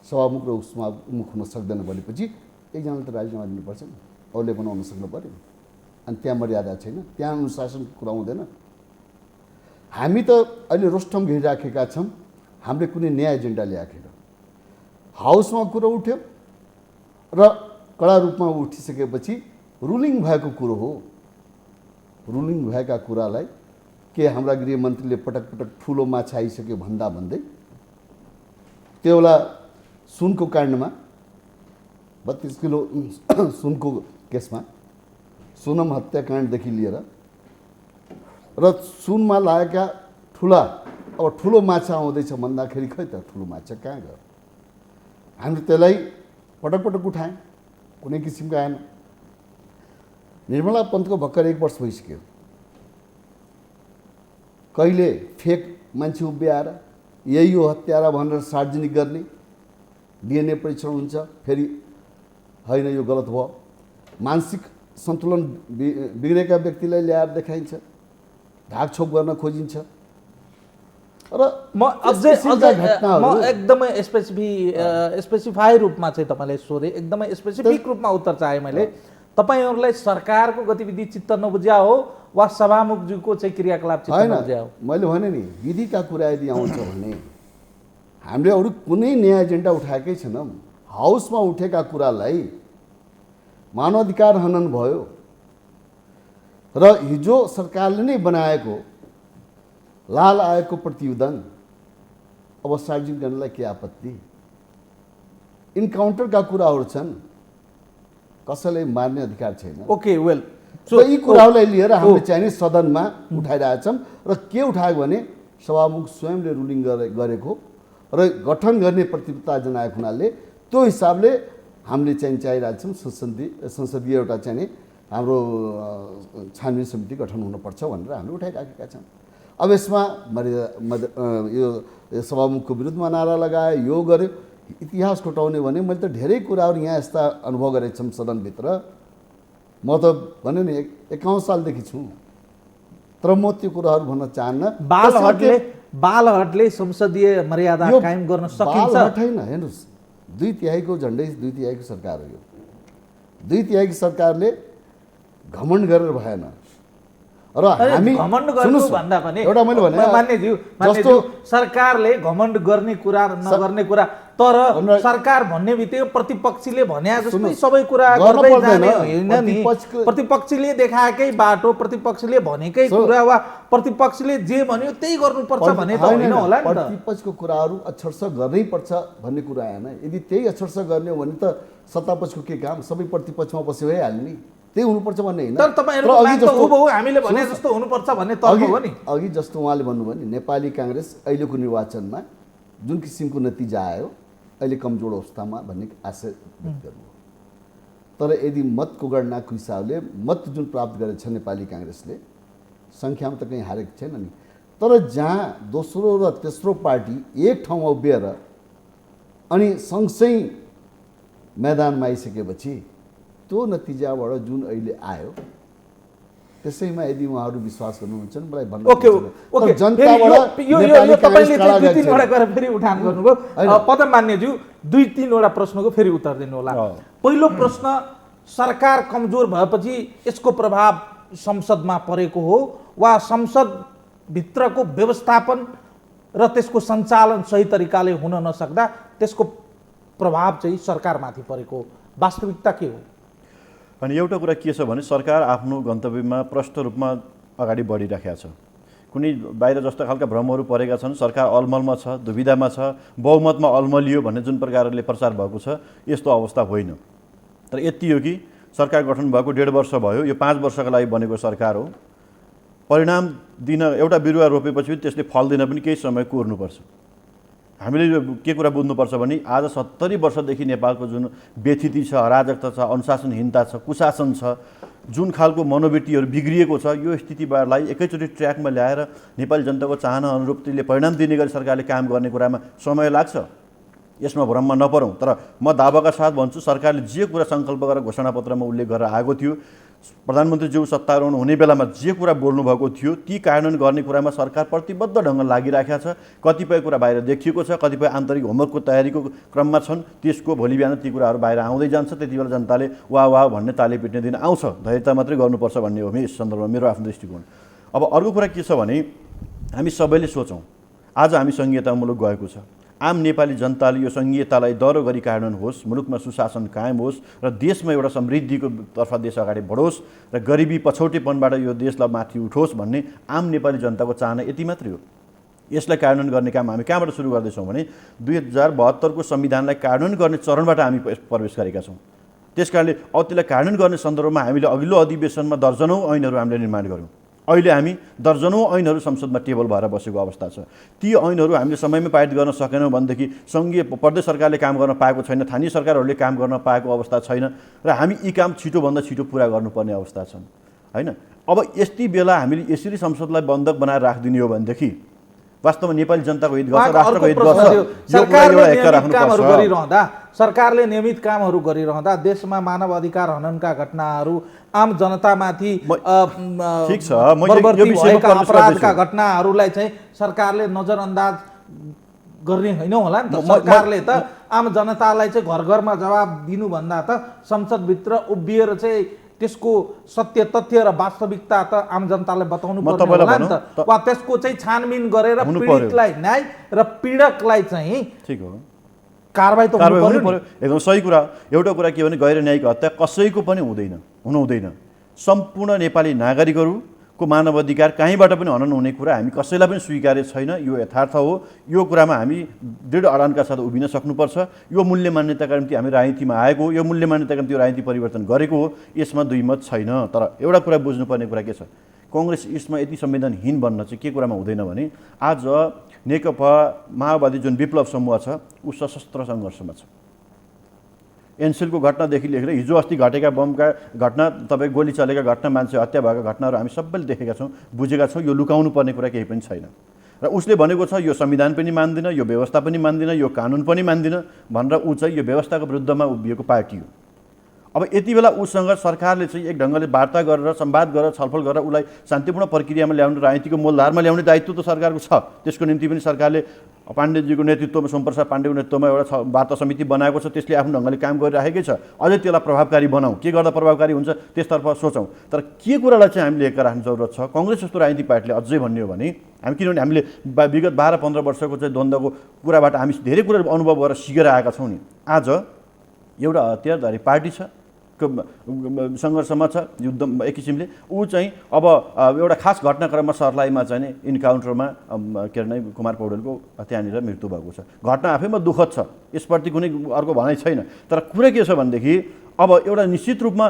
सभामुख र उपसभामुख हुन सक्दैन भनेपछि एकजनाले त राजीनामा दिनुपर्छ नि, अरूले बनाउन सक्नु पऱ्यो। अनि त्यहाँ मर्यादा छैन, त्यहाँ अनुशासनको कुरा हुँदैन। हामी त अहिले रोस्टम घेरिराखेका छौँ हामीले कुनै नयाँ एजेन्डा ल्याएखेर। हाउसमा कुरो उठ्यो र कडा रूपमा उठिसकेपछि रुलिङ भएको कुरो हो। रुलिङ भएका कुरालाई के हाम्रा गृहमन्त्रीले पटक पटक ठुलो माछा आइसक्यो भन्दै त्यो बेला सुनको काण्डमा 32 किलो सुनको केसमा सोनम हत्याकाण्डदेखि लिएर र सुनमा लागेका ठुलो माछा आउँदैछ भन्दाखेरि खै त ठुलो माछा कहाँ गयो? हामीले त्यसलाई पटक पटक उठायौँ, कुनै किसिमको आएन। निर्मला पन्तको भर्खर 1 वर्ष भइसक्यो। कहिले फेक मान्छे उभिआएर यही हो हत्यारा भनेर सार्वजनिक गर्ने, डिएनए परीक्षण हुन्छ, फेरि होइन यो गलत भयो। मानसिक सन्तुलन बिग्रेका व्यक्तिलाई ल्याएर देखाइन्छ, ढाकछोप गर्न खोजिन्छ। र म अझै एकदमै स्पेसिफाई रूपमा चाहिँ तपाईँलाई सोधेँ, एकदमै स्पेसिफिक रूपमा उत्तर चाहेँ मैले। तपाईँहरूलाई सरकारको गतिविधि चित्त नबुझ्या हो वा सभामुखज्यूको चाहिँ क्रियाकलाप चित्त नबुझ्या हो? मैले भने नि, विधिका कुरा यदि आउँछ भने हामीले अरू कुनै नयाँ एजेन्डा उठाएकै छैनौँ। हाउसमा उठेका कुरालाई मानवाधिकार हनन भयो र हिजो सरकारले नै बनाएको लाल आयोगको प्रतिवेदन अब सार्वजनिक गर्नलाई के आपत्ति? इन्काउन्टरका कुराहरू छन्, कसैलाई मार्ने अधिकार छैन। ओके, वेल, यी कुराहरूलाई लिएर हामीले चाहिँ सदनमा उठाइरहेछौँ। र के उठायो भने सभामुख स्वयंले रुलिङ गरेको र गठन गर्ने प्रतिबद्धता जनाएको हुनाले त्यो हिसाबले हामीले चाहिरहेछौँ संसदीय एउटा चाहिँ हाम्रो छानबिन समिति गठन हुनुपर्छ भनेर हामीले उठाइराखेका छौँ। अब यसमा यो सभामुखको विरुद्धमा नारा लगाए, यो गर्यो, इतिहास कोटाउने भने मैले त धेरै कुराहरू यहाँ यस्ता अनुभव गरेको छौँ सदनभित्र। म त भने नि 51 सालदेखि छु, तर म त्यो कुराहरू भन्न चाहन्न। बालहटले संसदीय मर्यादा यो कायम गर्न सकिन्छ? बालहट होइन, हेर्नुहोस्, 2/3 झन्डै 2/3 सरकार हो यो। 2/3 सरकारले घमण्ड गरेर भएन र हामी घमण्ड गर्नु भन्दा पनि एउटा मैले भने मान्यज्यू सरकारले घमण्ड गर्ने कुरा नगर्ने कुरा, तर सरकार भन्ने बित्तिकै प्रतिपक्षीले भने जस्तै सबै कुरा गर्दै जाने होइन नि। प्रतिपक्षीले देखाएकै बाटो, प्रतिपक्षीले भनेकै कुरा वा प्रतिपक्षीले जे भन्यो त्यही गर्नुपर्छ भने त होइन होला नि त। प्रतिपक्षको कुराहरू अक्षरशः गर्नै पर्छ भन्ने कुरा आएन। यदि त्यही अक्षरशः गर्ने हो भने त सत्तापक्षको के काम, सबै प्रतिपक्षमा बसी भइहाल्यो नि, त्यही हुनुपर्छ भन्ने होइन। तर तपाईँहरुको माग त हुबहु हामीले भने जस्तो हुनुपर्छ भन्ने तर्क हो नि। अघि जस्तो उहाँले भन्नुभयो नि, नेपाली कांग्रेस अहिलेको निर्वाचनमा जुन किसिमको नतिजा आयो अहिले कमजोर अवस्थामा भन्ने आशा व्यक्त गर्नु। तर यदि मतको गणनाको हिसाबले मत जुन प्राप्त गरेको छ नेपाली कांग्रेसले, सङ्ख्यामा त कहीँ हारेको छैन नि, तर जहाँ दोस्रो र तेस्रो पार्टी एक ठाउँमा उभिएर अनि सँगसँगै मैदानमा आइसकेपछि त्यो नतिजाबाट जुन अहिले आयो त्यसैमा यदि उहाँहरू विश्वास गर्नुहुन्छ भने मलाई भन्नु ओके जनताबाट यो तपाईले चाहिँ 2-3 वटा कुरा फेरि उठान गर्नुभयो। पदम मान्यज्यू 2-3 वटा प्रश्नको फेरि उत्तर दिनु होला। पहिलो प्रश्न, सरकार कमजोर भएपछि यसको प्रभाव संसदमा परेको हो वा संसद भित्रको व्यवस्थापन र त्यसको सञ्चालन सही तरिकाले हुन नसक्दा त्यसको प्रभाव चाहिँ सरकारमाथि परेको हो? वास्तविकता के हो? अनि एउटा कुरा के छ भने सरकार आफ्नो गन्तव्यमा प्रष्ट रूपमा अगाडि बढिराखेको छ। कुनै बाहिर जस्तो खालका भ्रमहरू परेका छन्, सरकार अलमलमा छ, दुविधामा छ, बहुमतमा अलमलियो भन्ने जुन प्रकारले प्रचार भएको छ, यस्तो अवस्था होइन। तर यति हो कि सरकार गठन भएको 1.5 वर्ष भयो, यो 5 वर्षका लागि बनेको सरकार हो। परिणाम दिन एउटा बिरुवा रोपेपछि त्यसले फल दिन पनि केही समय कुर्नुपर्छ। हामीले के कुरा बुझ्नुपर्छ भने आज 70 वर्षदेखि नेपालको जुन व्यथिति छ, अराजकता छ, अनुशासनहीनता छ, कुशासन छ, जुन खालको मनोवृत्तिहरू बिग्रिएको छ, यो स्थितिलाई एकैचोटि ट्र्याकमा ल्याएर नेपाली जनताको चाहना अनुरूप त्यसले परिणाम दिने गरी सरकारले काम गर्ने कुरामा समय लाग्छ। यसमा भ्रममा नपरौँ। तर म दावाका साथ भन्छु, सरकारले जे कुरा सङ्कल्प गरेर घोषणापत्रमा उल्लेख गरेर आएको थियो, प्रधानमन्त्रीज्यू सत्तारूढ हुने बेलामा जे कुरा बोल्नुभएको थियो ती कार्यान्वयन गर्ने कुरामा सरकार प्रतिबद्ध ढङ्गले लागिराखेको छ। कतिपय कुरा बाहिर देखिएको छ, कतिपय आन्तरिक होमवर्कको तयारीको क्रममा छन्, त्यसको भोलि बिहान ती कुराहरू बाहिर आउँदै जान्छ। त्यति बेला जनताले वाह वाह भन्ने ताली पिट्ने दिन आउँछ। धैर्यता मात्रै गर्नुपर्छ भन्ने हो यस सन्दर्भमा मेरो आफ्नो दृष्टिकोण। अब अर्को कुरा के छ भने हामी सबैले सोचौँ, आज हामी संघीयता मुलुक गएको छ। आम नेपाली जनताले यो संघीयतालाई दह्रो गरी कार्यान्वयन होस्, मुलुकमा सुशासन कायम होस् र देशमा एउटा समृद्धिको तर्फ देश अगाडि बढोस् र गरिबी पछौटेपनबाट यो देशलाई माथि उठोस् भन्ने आम नेपाली जनताको चाहना यति मात्रै हो। यसलाई कार्यान्वयन गर्ने काम हामी कहाँबाट सुरु गर्दैछौँ भने 2072 को संविधानलाई कार्यान्वयन गर्ने चरणबाट हामी प्रवेश गरेका छौँ। त्यसकारणले अब त्यसलाई कार्यान्वयन गर्ने सन्दर्भमा हामीले अघिल्लो अधिवेशनमा दर्जनौँ ऐनहरू हामीले निर्माण गऱ्यौँ। अहिले हामी दर्जनौँ ऐनहरू संसदमा टेबल भएर बसेको अवस्था छ। ती ऐनहरू हामीले समयमै पारित गर्न सकेनौँ भनेदेखि सङ्घीय प्रदेश सरकारले काम गर्न पाएको छैन, स्थानीय सरकारहरूले काम गर्न पाएको अवस्था छैन र हामी यी काम छिटोभन्दा छिटो पुरा गर्नुपर्ने अवस्था छन्, होइन? अब यति बेला हामीले यसरी संसदलाई बन्धक बनाएर राखिदिने हो भनेदेखि वास्तवमा नेपाली जनताको हित गर्छ, राष्ट्रको हित गर्छ। सरकारले नियमित कामहरू गरिरहँदा देशमा मानव अधिकार हननका घटनाहरू, आम जनतामाथि बर्बरती भएका अपराधका घटनाहरूलाई चाहिँ सरकारले नजरअन्दाज गर्ने होइन होला नि त। सरकारले त आम जनतालाई चाहिँ घर घरमा जवाब दिनुभन्दा त संसदभित्र उभिएर चाहिँ त्यसको सत्य तथ्य र वास्तविकता त आम जनतालाई बताउनु पर्ने होला नि त। वा त्यसको चाहिँ छानबिन गरेर पीडितलाई न्याय र पीडकलाई चाहिँ ठीक हो कारबाही त हुनु पर्यो। एकदम सही कुरा। एउटा कुरा के भने गैर न्यायिक हत्या कसैको पनि हुनुहुँदैन। सम्पूर्ण नेपाली नागरिकहरूको मानव अधिकार कहीँबाट पनि हनन हुने कुरा हामी कसैलाई पनि स्वीकार्य छैन। यो यथार्थ हो। यो कुरामा हामी दृढ अडानका साथ उभिन सक्नुपर्छ। यो मूल्य मान्यताका निम्ति हामी राजनीतिमा आएको हो, यो मूल्य मान्यताका निम्ति राजनीति परिवर्तन गरेको हो, यसमा दुई मत छैन। तर एउटा कुरा बुझ्नुपर्ने कुरा के छ, कांग्रेस यसमा यति संवेदनहीन बन्न चाहिँ के कुरामा हुँदैन भने आज नेकपा माओवादी जुन विप्लव समूह छ ऊ सशस्त्र सङ्घर्षमा छ। एनसिलको घटनादेखि लिएर हिजो अस्ति घटेका बमका घटना, तपाईँ गोली चलेका घटना, मान्छे हत्या भएका घटनाहरू हामी सबैले देखेका छौँ, बुझेका छौँ। यो लुकाउनु पर्ने कुरा केही पनि छैन। र उसले भनेको छ यो संविधान पनि मान्दिनँ, यो व्यवस्था पनि मान्दिनँ, यो कानुन पनि मान्दिनँ भनेर ऊ चाहिँ यो व्यवस्थाको विरुद्धमा उभिएको पार्टी हो। अब यति बेला उसँग सरकारले चाहिँ एक ढङ्गले वार्ता गरेर संवाद गरेर छलफल गरेर उसलाई शान्तिपूर्ण प्रक्रियामा ल्याउने राजनीतिको मूलधारमा ल्याउने दायित्व त सरकारको छ। त्यसको निम्ति पनि सरकारले पाण्डेजीको नेतृत्वमा सोमप्रसाद पाण्डेको नेतृत्वमा एउटा वार्ता समिति बनाएको छ, त्यसले आफ्नो ढङ्गले काम गरिराखेकै छ। अझै त्यसलाई प्रभावकारी बनाऊ, के गर्दा प्रभावकारी हुन्छ त्यसतर्फ सोचौँ। तर के कुरालाई चाहिँ हामीले हेरेर राख्नु जरुरत छ, काङ्ग्रेस जस्तो राजनीतिक पार्टीले अझै भन्ने हो भने हामी, किनभने हामीले विगत 12-15 वर्षको चाहिँ द्वन्द्वको कुराबाट हामी धेरै कुरा अनुभव गरेर सिकेर आएका छौँ नि। आज एउटा हतियारधारी पार्टी छ, सङ्घर्षमा छ, युद्ध एक किसिमले। ऊ चाहिँ अब एउटा खास घटनाक्रममा सर्लाहीमा चाहिँ नि इन्काउन्टरमा के अरे कुमार पौडेलको त्यहाँनिर मृत्यु भएको छ। घटना आफैमा दुःखद छ, यसप्रति कुनै अर्को भनाइ छैन। तर कुरा के छ भनेदेखि अब एउटा निश्चित रूपमा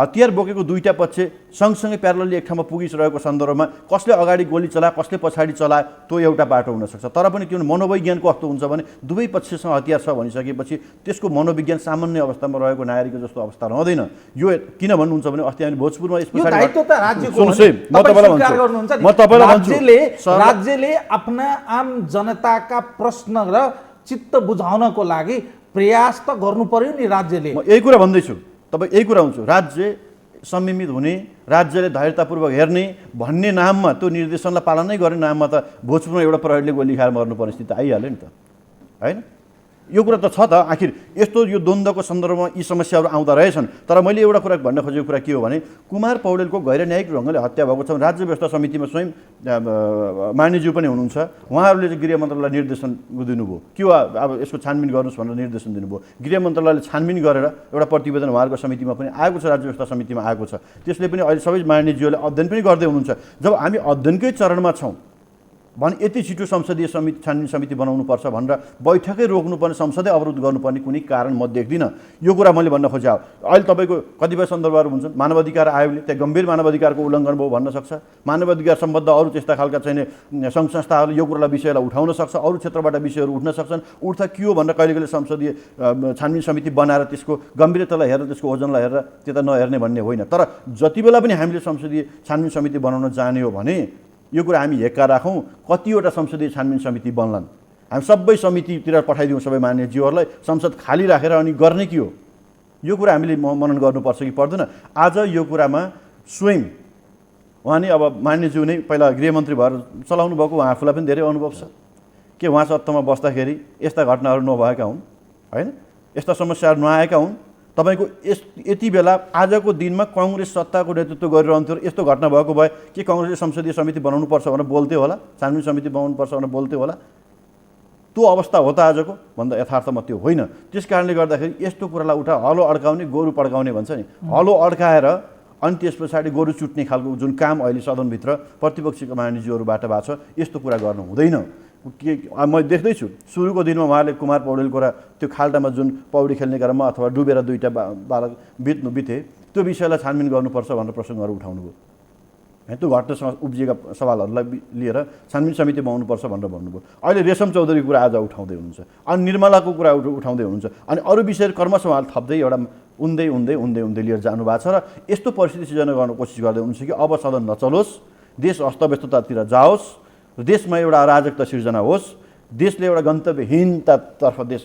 हतियार बोकेको दुईटा पक्ष सँगसँगै प्यारलली एक ठाउँमा पुगिरहेको सन्दर्भमा कसले अगाडि गोली चलाए कसले पछाडि चलाए त्यो एउटा बाटो हुनसक्छ। तर पनि किन मनोविज्ञान कस्तो हुन्छ भने दुवै पक्षसँग हतियार छ भनिसकेपछि त्यसको मनोविज्ञान सामान्य अवस्थामा रहेको नागरिकको जस्तो अवस्था रहँदैन। यो किन भन्नुहुन्छ भने अस्ति हामी भोजपुरमा यस पछाडि राज्यले आफ्ना आम जनताका प्रश्न र चित्त बुझाउनको लागि प्रयास त गर्नु पर्यो नि राज्यले। म यही कुरा भन्दैछु, तपाईँ यही कुरा हुन्छु, राज्य संयमित हुने, राज्यले धैर्यतापूर्वक हेर्ने भन्ने नाममा त्यो निर्देशनलाई पालनै गर्ने नाममा त भोजपुरमा एउटा प्रहरीले गोली खाएर मर्नु परिस्थिति आइहाल्यो नि त, होइन? यो कुरा त छ त। आखिर यस्तो यो द्वन्द्वको सन्दर्भमा यी समस्याहरू आउँदा रहेछन्। तर मैले एउटा कुरा भन्न खोजेको कुरा के हो भने कुमार पौडेलको गैर न्यायिक ढङ्गले हत्या भएको छ। राज्य व्यवस्था समितिमा स्वयं मान्यज्यू पनि हुनुहुन्छ, उहाँहरूले चाहिँ गृह मन्त्रालयलाई निर्देशन दिनुभयो के हो अब यसको छानबिन गर्नुहोस् भनेर निर्देशन दिनुभयो। गृह मन्त्रालयले छानबिन गरेर एउटा प्रतिवेदन उहाँहरूको समितिमा पनि आएको छ, राज्य व्यवस्था समितिमा आएको छ। त्यसले पनि अहिले सबै मान्यज्यूले अध्ययन पनि गर्दै हुनुहुन्छ। जब हामी अध्ययनकै चरणमा छौँ भने यति छिटो संसदीय समिति छानबिन समिति बनाउनुपर्छ भनेर बैठकै रोक्नुपर्ने, संसदै अवरोध गर्नुपर्ने कुनै कारण म देख्दिनँ। यो कुरा मैले भन्न खोजेँ। अहिले तपाईँको कतिपय सन्दर्भहरू हुन्छन्, मानवाधिकार आयोगले त्यहाँ गम्भीर मानवाधिकारको उल्लङ्घन भयो भन्न सक्छ। मानवाधिकार सम्बद्ध अरू त्यस्ता खालका चाहिँ सङ्घ संस्थाहरूले यो कुरालाई विषयलाई उठाउन सक्छ, अरू क्षेत्रबाट विषयहरू उठ्न सक्छन्। उठ्दा के हो भनेर कहिले कहिले संसदीय छानबिन समिति बनाएर त्यसको गम्भीरतालाई हेरेर त्यसको ओजनलाई हेरेर त्यता नहेर्ने भन्ने होइन। तर जति बेला पनि हामीले संसदीय छानबिन समिति बनाउन जाने हो भने यो कुरा हामी हेक्का राखौँ, कतिवटा संसदीय छानबिन समिति बन्लान्, हामी सबै समितितिर पठाइदिउँ सबै मान्यज्यूहरूलाई, संसद खाली राखेर अनि गर्ने के हो? यो कुरा हामीले मनन गर्नुपर्छ कि पर्दैन? आज यो कुरामा स्वयं उहाँ नै अब मान्यज्यू नै पहिला गृहमन्त्री भएर चलाउनु भएको, उहाँ आफूलाई पनि धेरै अनुभव छ। के उहाँ सत्तामा बस्दाखेरि यस्ता घटनाहरू नभएका हुन्, होइन? यस्ता समस्याहरू नआएका हुन्? तपाईँको यति बेला आजको दिनमा काङ्ग्रेस सत्ताको नेतृत्व गरिरहन्थ्यो र यस्तो घटना भएको भए के काङ्ग्रेसले संसदीय समिति बनाउनुपर्छ भनेर बोल्थ्यो होला, छानबिन समिति बनाउनुपर्छ भनेर बोल्थ्यो होला? त्यो अवस्था हो त आजको भन्दा यथार्थमा त्यो होइन। त्यस कारणले गर्दाखेरि यस्तो कुरालाई उठा हलो अड्काउने गोरु पड्काउने भन्छ नि, हलो अड्काएर अनि त्यस पछाडि गोरु चुट्ने खालको जुन काम अहिले सदनभित्र प्रतिपक्षीका मानिसहरूबाट भएको छ, यस्तो कुरा गर्नु हुँदैन। के म देख्दैछु सुरुको दिनमा उहाँले कुमार पौडेलको र त्यो खाल्टामा जुन पौडी खेल्ने क्रममा अथवा डुबेर दुईवटा बालक बिते त्यो विषयलाई छानबिन गर्नुपर्छ भनेर प्रसङ्गहरू उठाउनु भयो, है? त्यो घटनासँग उब्जिएका सवालहरूलाई लिएर छानबिन समिति बनाउनुपर्छ भनेर भन्नुभयो। अहिले रेशम चौधरीको कुरा आज उठाउँदै हुनुहुन्छ, अनि निर्मलाको कुरा उठाउँदै हुनुहुन्छ, अनि अरू विषयहरू क्रमशः उहाँले थप्दै एउटा उन्दै उन्दै उन्दै उन्दै लिएर जानु भएको छ। र यस्तो परिस्थिति सिर्जना गर्न कोसिस गर्दै हुनुहुन्छ कि अब सदन नचलोस्, देश अस्तव्यस्ततातिर जाओस्, देशमा एउटा अराजकता सिर्जना होस्, देशले एउटा गन्तव्यहीनतातर्फ देश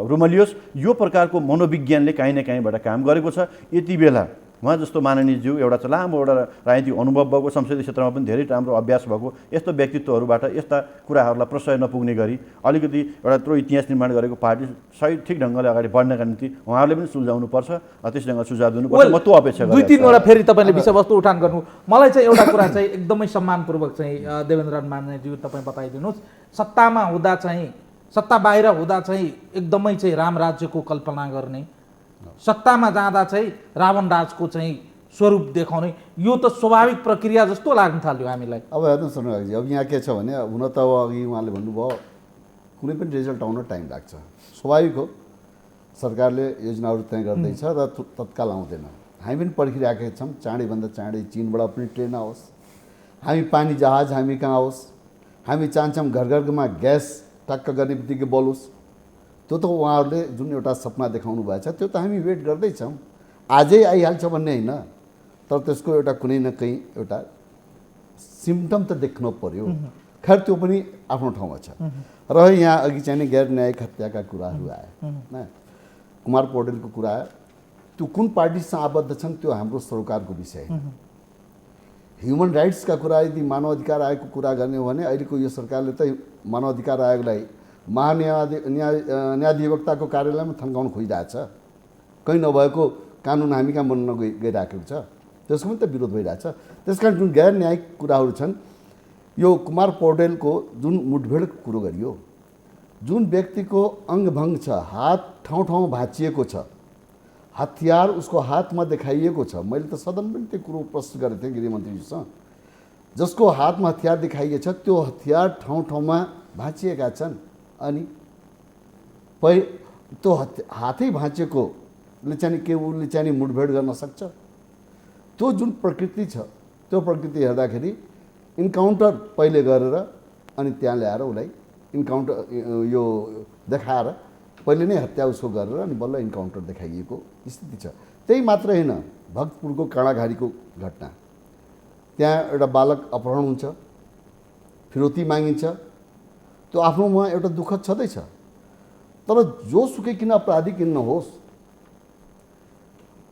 रुमलियोस्। यो प्रकारको मनोविज्ञानले काहीँ न काहीँबाट काम गरेको छ। यति बेला उहाँ जस्तो माननीयज्यू एउटा लामो एउटा राजनीतिक अनुभव भएको, संसदीय क्षेत्रमा पनि धेरै राम्रो अभ्यास भएको यस्तो व्यक्तित्वहरूबाट यस्ता कुराहरूलाई प्रशय नपुग्ने गरी अलिकति एउटा त्यो इतिहास निर्माण गरेको पार्टी सही ठिक ढङ्गले अगाडि बढ्नका निम्ति उहाँहरूले पनि सुल्झाउनुपर्छ, त्यस ढङ्गले सुझाव दिनुपर्छ। म त्यो अपेक्षा गर्छु। 2-3 वटा फेरि तपाईँले विषयवस्तु उठान गर्नु, मलाई चाहिँ एउटा कुरा चाहिँ एकदमै सम्मानपूर्वक चाहिँ देवेन्द्र मान्यज्यू तपाईँ बताइदिनुहोस्, सत्तामा हुँदा चाहिँ, सत्ता बाहिर हुँदा चाहिँ एकदमै चाहिँ राम राज्यको कल्पना गर्ने, सत्तामा जाँदा चाहिँ रावण राजको चाहिँ स्वरूप देखाउने, यो त स्वाभाविक प्रक्रिया जस्तो लाग्न थाल्यो हामीलाई। अब हेर्नुहोस् अनुरागजी, अब यहाँ के छ भने हुन त अब अघि उहाँले भन्नुभयो कुनै पनि रिजल्ट आउन टाइम लाग्छ, स्वाभाविक हो। सरकारले योजनाहरू तय गर्दैछ र तत्काल आउँदैन। हामी पनि पर्खिरहेका छौँ, चाँडैभन्दा चाँडै चीनबाट पनि ट्रेन आओस्, हामी पानी जहाज हामी कहाँ आओस्, हामी चाहन्छौँ घर घरमा ग्यास टक्क गर्ने बित्तिकै बोलोस्। त्यो त उहाँहरूले जुन एउटा सपना देखाउनु भएको छ त्यो त हामी वेट गर्दैछौँ, आजै आइहाल्छ भन्ने होइन, तर त्यसको एउटा कुनै न कहीँ एउटा सिम्टम त देख्नु पर्यो। खैर त्यो पनि आफ्नो ठाउँमा छ। र यहाँ अघि चाहिँ गैर न्यायिक हत्याका कुराहरू आए, कुमार पौडेलको कुरा आयो, त्यो कुन पार्टीसँग आबद्ध छन् त्यो हाम्रो सरोकारको विषय हो। ह्युमन राइट्सका कुरा यदि मानव अधिकार आयोगको कुरा गर्ने हो भने अहिलेको यो सरकारले त मानव अधिकार आयोगलाई न्यायाधिवक्ताको कार्यालयमा थन्काउन खोजिरहेछ। कहीँ नभएको कानुन हामी कहाँ बन्न गइरहेको छ, त्यसको पनि त विरोध भइरहेछ। त्यसकारण जुन गैर न्यायिक कुराहरू छन्, यो कुमार पौडेलको जुन मुठभेडको कुरो गरियो, जुन व्यक्तिको अङ्गभङ्ग छ, हात ठाउँ ठाउँमा भाँचिएको छ, हतियार उसको हातमा देखाइएको छ। मैले त सदन पनि त्यो कुरो प्रश्न गरेको थिएँ गृहमन्त्रीजीसँग। जसको हातमा हतियार देखाइएछ त्यो हतियार ठाउँ ठाउँमा भाँचिएका छन्। अनि त्यो हातै भाँचिएकोले चाहिँ के उसले चाहिँ मुठभेड गर्न सक्छ? त्यो जुन प्रकृति छ त्यो प्रकृति हेर्दाखेरि इन्काउन्टर पहिले गरेर अनि त्यहाँ ल्याएर उसलाई इन्काउन्टर यो देखाएर पहिले नै हत्या उसको गरेर अनि बल्ल इन्काउन्टर देखाइएको स्थिति छ। त्यही मात्र होइन, भक्तपुरको काँडाघारीको घटना, त्यहाँ एउटा बालक अपहरण हुन्छ, फिरौती मागिन्छ। त्यो आफ्नोमा एउटा दुःख छँदैछ। तर जोसुकै किन अपराधी किन नहोस्,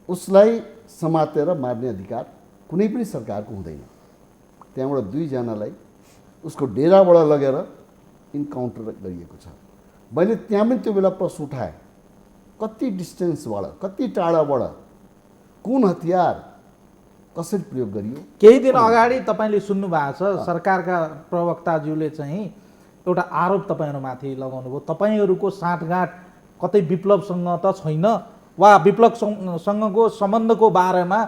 उसलाई समातेर मार्ने अधिकार कुनै पनि सरकारको हुँदैन। त्यहाँबाट दुईजनालाई उसको डेराबाट लगेर इन्काउन्टर गरिएको छ। मैले त्यहाँ पनि त्यो बेला प्रश्न उठाएँ, कति डिस्टेन्सबाट, कति टाढाबाट, कुन हतियार कसरी प्रयोग गरियो? केही दिन अगाडि तपाईँले सुन्नु भएको छ, सरकारका प्रवक्ताज्यूले चाहिँ एउटा आरोप तपाईँहरूमाथि लगाउनु भयो, तपाईँहरूको साँठगाँठ कतै विप्लवसँग त छैन वा विप्लवसँगको सम्बन्धको बारेमा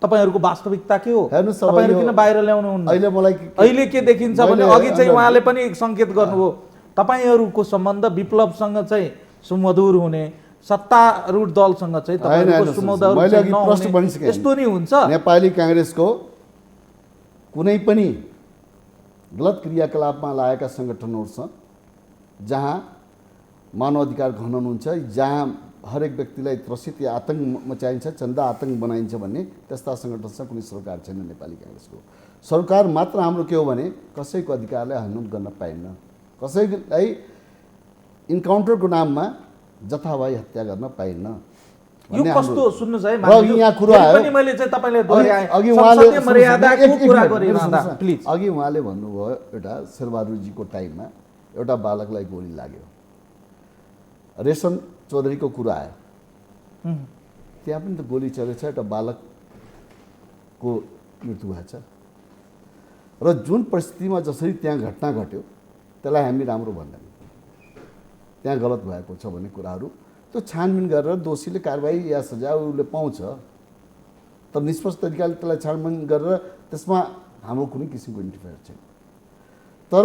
तपाईँहरूको वास्तविकता के हो? तपाईँहरू किन बाहिर ल्याउनुहुन्न? अहिले के देखिन्छ भने अघि चाहिँ उहाँले पनि सङ्केत गर्नुभयो, तपाईँहरूको सम्बन्ध विप्लवसँग चाहिँ सुमधुर हुने, सत्तारूढ दलसँग चाहिँ तपाईँहरूको सुमधुर नहुने, यस्तो नि हुन्छ। नेपाली काङ्ग्रेसको कुनै पनि गलत क्रियाकलापमा लागेका सङ्गठनहरूसँग जहाँ मानव अधिकार हनन हुन्छ, जहाँ हरेक व्यक्तिलाई त्रसित या आतङ्क मचाइन्छ, चन्दा आतङ्क बनाइन्छ भन्ने त्यस्ता सङ्गठनसँग कुनै सरकार छैन नेपाली काङ्ग्रेसको। सरकार मात्र हाम्रो के हो भने कसैको अधिकारलाई हनन गर्न पाइन्न, कसैलाई इन्काउन्टरको नाममा जथाभावी हत्या गर्न पाइन्न। यो कस्तो सुन्नुहोस् है, यहाँ कुरा आयो मैले चाहिँ तपाईँले दोहोर्याएँ, अघि उहाँले भन्नुभयो एउटा शेरबहादुरजीको टाइममा एउटा बालकलाई गोली लाग्यो, रेशम चौधरीको कुरा आयो, त्यहाँ पनि त गोली चलेछ, एउटा बालकको मृत्यु भएछ। र जुन परिस्थितिमा जसरी त्यहाँ घटना घट्यो त्यसलाई हामी राम्रो भन्दैनौँ। त्यहाँ गलत भएको छ भन्ने कुराहरू त्यो छानबिन गरेर दोषीले कारबाही या सजाय उसले पाउँछ, तर निष्पक्ष तरिकाले त्यसलाई छानबिन गरेर त्यसमा हाम्रो कुनै किसिमको इन्टरफेयर छैन। तर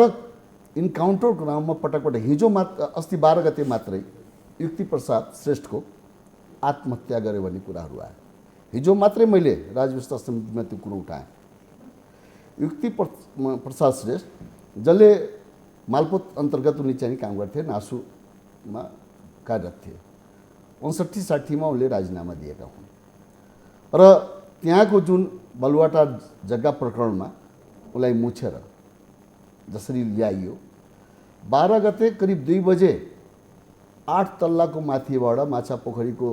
इन्काउन्टरको नाममा पटक पटक हिजो अस्ति 12 गते मात्रै युक्ति प्रसाद श्रेष्ठको आत्महत्या गर्यो भन्ने कुराहरू आयो। हिजो मात्रै मैले राजव्यवस्था समितिमा त्यो कुरो उठाएँ। युक्ति प्रसाद श्रेष्ठ जसले मालपोत अन्तर्गत उनी चाहिँ काम गर्थे, नासुमा कार्यरत थिए, 59-60 मा उनले राजीनामा दिएका हुन्। र त्यहाँको जुन बलुवाटा जग्गा प्रकरणमा उसलाई मुछेर जसरी ल्याइयो, 12 गते करिब 2 बजे 8 तल्लाको माथिबाट माछा पोखरीको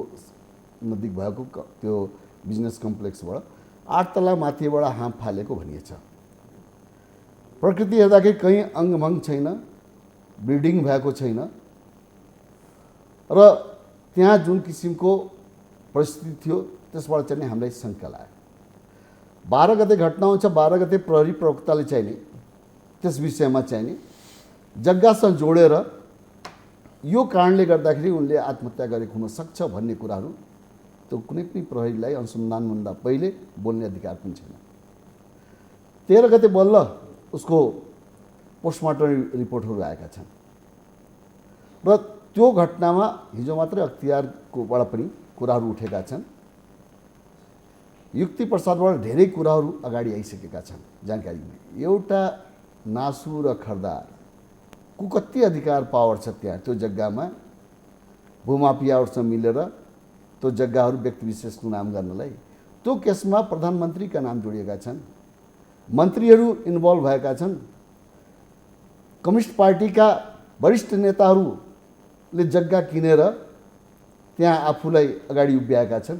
नजिक भएको त्यो बिजनेस कम्प्लेक्सबाट 8 तल्ला माथिबाट हाँप फालेको भनिएछ। प्रकृति हेर्दाखेरि कहीँ अङ्गभङ्ग छैन, ब्लिडिङ भएको छैन। र त्यहाँ जुन किसिमको परिस्थिति थियो त्यसबाट चाहिँ हामीलाई शङ्का लाग्यो। 12 गते घटना हुन्छ, 12 गते प्रहरी प्रवक्ताले चाहिँ नि त्यस विषयमा चाहिँ नि जग्गासँग जोडेर यो कारणले गर्दाखेरि उनले आत्महत्या गरेको हुन सक्छ भन्ने कुराहरू त्यो कुनै पनि प्रहरीलाई अनुसन्धानभन्दा पहिले बोल्ने अधिकार पनि छैन। 13 गते बल्ल उसको पोस्टमार्टम रिपोर्टहरू आएका छन् र त्यो घटनामा हिजो मात्रै अख्तियारकोबाट पनि कुराहरू उठेका छन्। युक्ति प्रसादबाट धेरै कुराहरू अगाडि आइसकेका छन् जानकारीमा। एउटा नासु र खर्दाको कति अधिकार पावर छ त्यहाँ त्यो जग्गामा भूमाफियाहरूसँग मिलेर त्यो जग्गाहरू व्यक्ति विशेषको नाम गर्नलाई। त्यो केसमा प्रधानमन्त्रीका नाम जोडिएका छन्, मन्त्रीहरू इन्भल्भ भएका छन्, कम्युनिस्ट पार्टीका वरिष्ठ नेताहरूले जग्गा किनेर त्यहाँ आफूलाई अगाडि उभ्याएका छन्।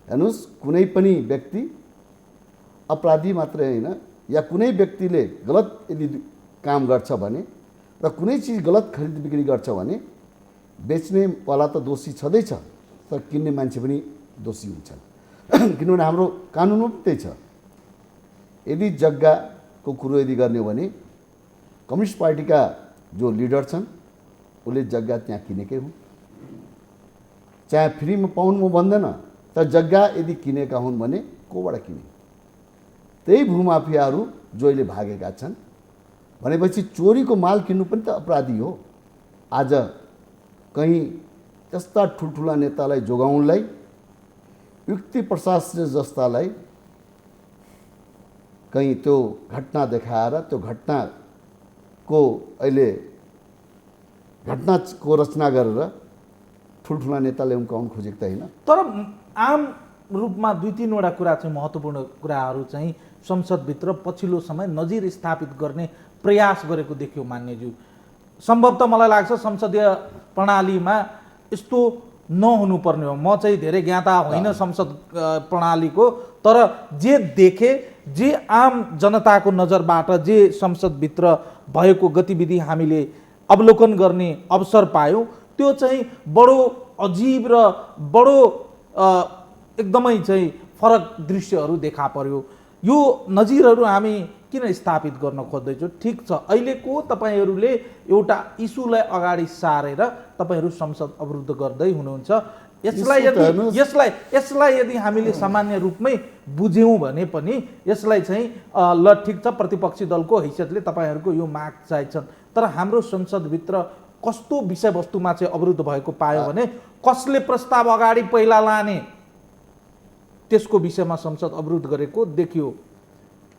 हेर्नुहोस्, कुनै पनि व्यक्ति अपराधी मात्रै होइन, या कुनै व्यक्तिले गलत यदि काम गर्छ भने र कुनै चिज गलत खरिद बिक्री गर्छ भने बेच्नेवाला त दोषी छँदैछ, तर किन्ने मान्छे पनि दोषी हुन्छन्। किनभने हाम्रो कानुनमा पनि त्यही छ। यदि जग्गाको कुरो यदि गर्ने हो भने कम्युनिस्ट पार्टीका जो लिडर छन् उसले जग्गा त्यहाँ किनेकै हुन्, चाहे फ्रीमा पाउनु म भन्दैन, तर जग्गा यदि किनेका हुन् भने कोबाट किने? त्यही भूमाफियाहरू जो अहिले भागेका छन् भनेपछि चोरीको माल किन्नु पनि त अपराधी हो। आज कहीँ त्यस्ता ठुल्ठुला नेतालाई जोगाउनलाई युक्ति प्रसाद जस्तालाई कहीँ त्यो घटना देखाएर त्यो घटनाको अहिले घटनाको रचना गरेर ठुल्ठुला नेताले उम्काउन खोजेको त होइन। तर आम रूपमा 2-3वटा कुरा चाहिँ महत्त्वपूर्ण कुराहरू चाहिँ संसदभित्र पछिल्लो समय नजिर स्थापित गर्ने प्रयास गरेको देखियो मान्यज्यू। सम्भवतः मलाई लाग्छ संसदीय प्रणालीमा यस्तो नहुनुपर्ने हो। म चाहिँ धेरै ज्ञाता होइन संसद प्रणालीको, तर जे देखे, जे आम जनताको नजरबाट जे संसदभित्र भएको गतिविधि हामीले अवलोकन गर्ने अवसर पायौँ, त्यो चाहिँ बडो अजीब र बडो एकदमै चाहिँ फरक दृश्यहरू देखा पर्यो। यो नजिरहरू हामी किन स्थापित गर्न खोज्दैछौँ? ठिक छ, अहिलेको तपाईँहरूले एउटा इस्युलाई अगाडि सारेर तपाईँहरू संसद अवरुद्ध गर्दै हुनुहुन्छ। यसलाई यदि हामीले सामान्य रूपमै बुझ्यौँ भने पनि यसलाई चाहिँ ल ठिक छ, प्रतिपक्षी दलको हैसियतले तपाईँहरूको यो माग चाहिन्छन्, तर हाम्रो संसदभित्र कस्तो विषयवस्तुमा चाहिँ अवरुद्ध भएको पायो भने कसले प्रस्ताव अगाडि पहिला लाने त्यसको विषयमा संसद अवरुद्ध गरेको देखियो।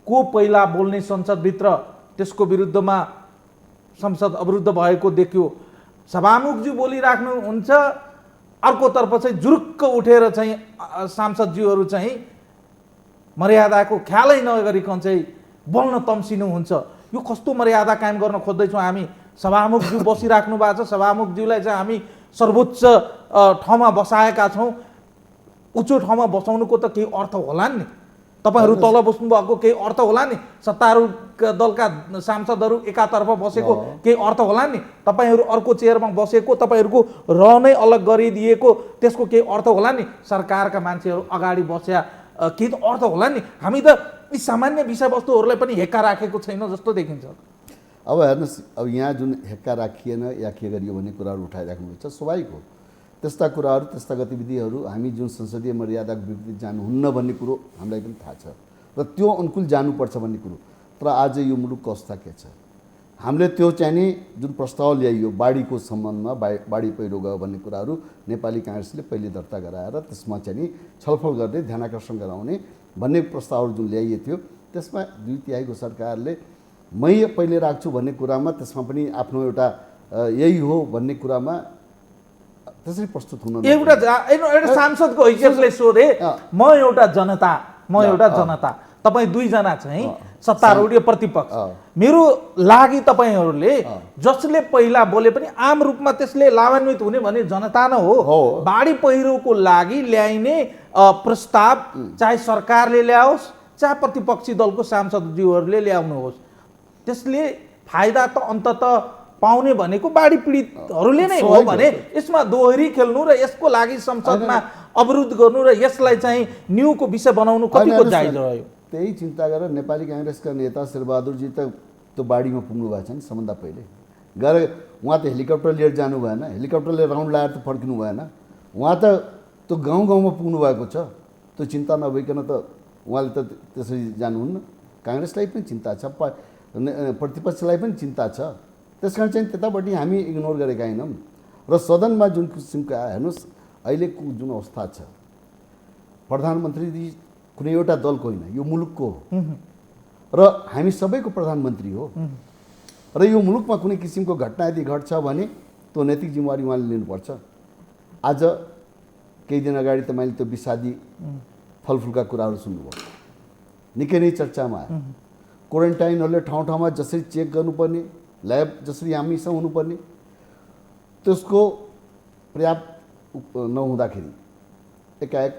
को पहिला बोल्ने संसदभित्र त्यसको विरुद्धमा संसद अवरुद्ध भएको देखियो। सभामुखज्यू बोलिराख्नुहुन्छ, अर्कोतर्फ चाहिँ जुरुक्क उठेर चाहिँ सांसदज्यूहरू चाहिँ मर्यादाको ख्यालै नगरिकन चाहिँ बोल्न तम्सिनुहुन्छ। यो कस्तो मर्यादा कायम गर्न खोज्दैछौँ हामी? सभामुखज्यू बसिराख्नु भएको छ, सभामुखज्यूलाई चाहिँ हामी सर्वोच्च ठाउँमा बसाएका छौँ। उच्च ठाउँमा बसाउनुको त केही अर्थ होला नि? तपाईँहरू तल बस्नुभएको केही अर्थ होला नि? सत्तारूढ दलका सांसदहरू एकातर्फ बसेको केही अर्थ होला नि? तपाईँहरू अर्को चेयरमा बसेको, तपाईँहरूको र नै अलग गरिदिएको त्यसको केही अर्थ होला नि? सरकारका मान्छेहरू अगाडि बस्या केही त अर्थ होला नि? हामी त यी सामान्य विषयवस्तुहरूलाई पनि हेक्का राखेको छैन जस्तो देखिन्छ। अब हेर्नुहोस्, अब यहाँ जुन हेक्का राखिएन या के गरियो भन्ने कुराहरू उठाइराख्नुहुन्छ, स्वाभाविक हो। त्यस्ता कुराहरू, त्यस्ता गतिविधिहरू हामी जुन संसदीय मर्यादाको विपरीत जानुहुन्न भन्ने कुरो हामीलाई पनि थाहा छ र त्यो अनुकूल जानुपर्छ भन्ने कुरो। तर आज यो मुलुकको अवस्था के छ? हामीले त्यो चाहिँ नि जुन प्रस्ताव ल्याइयो बाढीको सम्बन्धमा, बाढी पहिरो गयो भन्ने कुराहरू नेपाली काङ्ग्रेसले पहिले दर्ता गराएर त्यसमा चाहिँ नि छलफल गर्ने, ध्यानाकर्षण गराउने भन्ने प्रस्तावहरू जुन ल्याइएको थियो, त्यसमा 2/3 सरकारले मै पहिले राख्छु भन्ने कुरामा, त्यसमा पनि आफ्नो एउटा यही हो भन्ने कुरामा त्यसरी प्रस्तुत हुन एउटा सांसदको हैसियतले सोधे, म एउटा जनता, तपाईँ दुईजना चाहिँ सत्तारूढ प्रतिपक्ष, मेरो लागि तपाईँहरूले जसले पहिला बोले पनि आम रूपमा त्यसले लाभान्वित हुने भने जनता न हो। बाढी पहिरोको लागि ल्याइने प्रस्ताव चाहे सरकारले ल्याओस् चाहे प्रतिपक्षी दलको सांसदज्यूहरूले ल्याउनुहोस्, त्यसले फाइदा त अन्ततः पाउने भनेको बाढी पीडितहरूले नै हो भने यसमा दोहोरी खेल्नु र यसको लागि संसदमा अवरुद्ध गर्नु र यसलाई चाहिँ न्यूको विषय बनाउनु कतिको जायज रह्यो? त्यही चिन्ता गरेर नेपाली काङ्ग्रेसका नेता शेरबहादुरजी त त्यो बाढीमा पुग्नु भएको छ नि सबभन्दा पहिले गएर। उहाँ त हेलिकप्टर लिएर जानु भएन, हेलिकप्टरले राउन्ड लगाएर त फर्किनु भएन, उहाँ त त्यो गाउँ गाउँमा पुग्नु भएको छ। त्यो चिन्ता नभइकन त उहाँले त त्यसरी जानुहुन्न। काङ्ग्रेसलाई पनि चिन्ता छ, प्रतिपक्षलाई पनि चिन्ता छ, त्यस कारण चाहिँ त्यतापट्टि हामी इग्नोर गरेका होइनौँ। र सदनमा जुन किसिमको हेर्नुहोस् अहिलेको जुन अवस्था छ, प्रधानमन्त्री कुनै एउटा दलको होइन, यो मुलुकको हो र हामी सबैको प्रधानमन्त्री हो। र यो मुलुकमा कुनै किसिमको घटना यदि घट्छ भने त्यो नैतिक जिम्मेवारी उहाँले लिनुपर्छ। आज केही दिन अगाडि तपाईँले त्यो विषादी फलफुलका कुराहरू सुन्नुभयो, निकै नै चर्चामा आयो। क्वारेन्टाइनहरूले ठाउँ ठाउँमा जसरी चेक गर्नुपर्ने, ल्याब जसरी हामीसँग हुनुपर्ने, त्यसको पर्याप्त नहुँदाखेरि एकाएक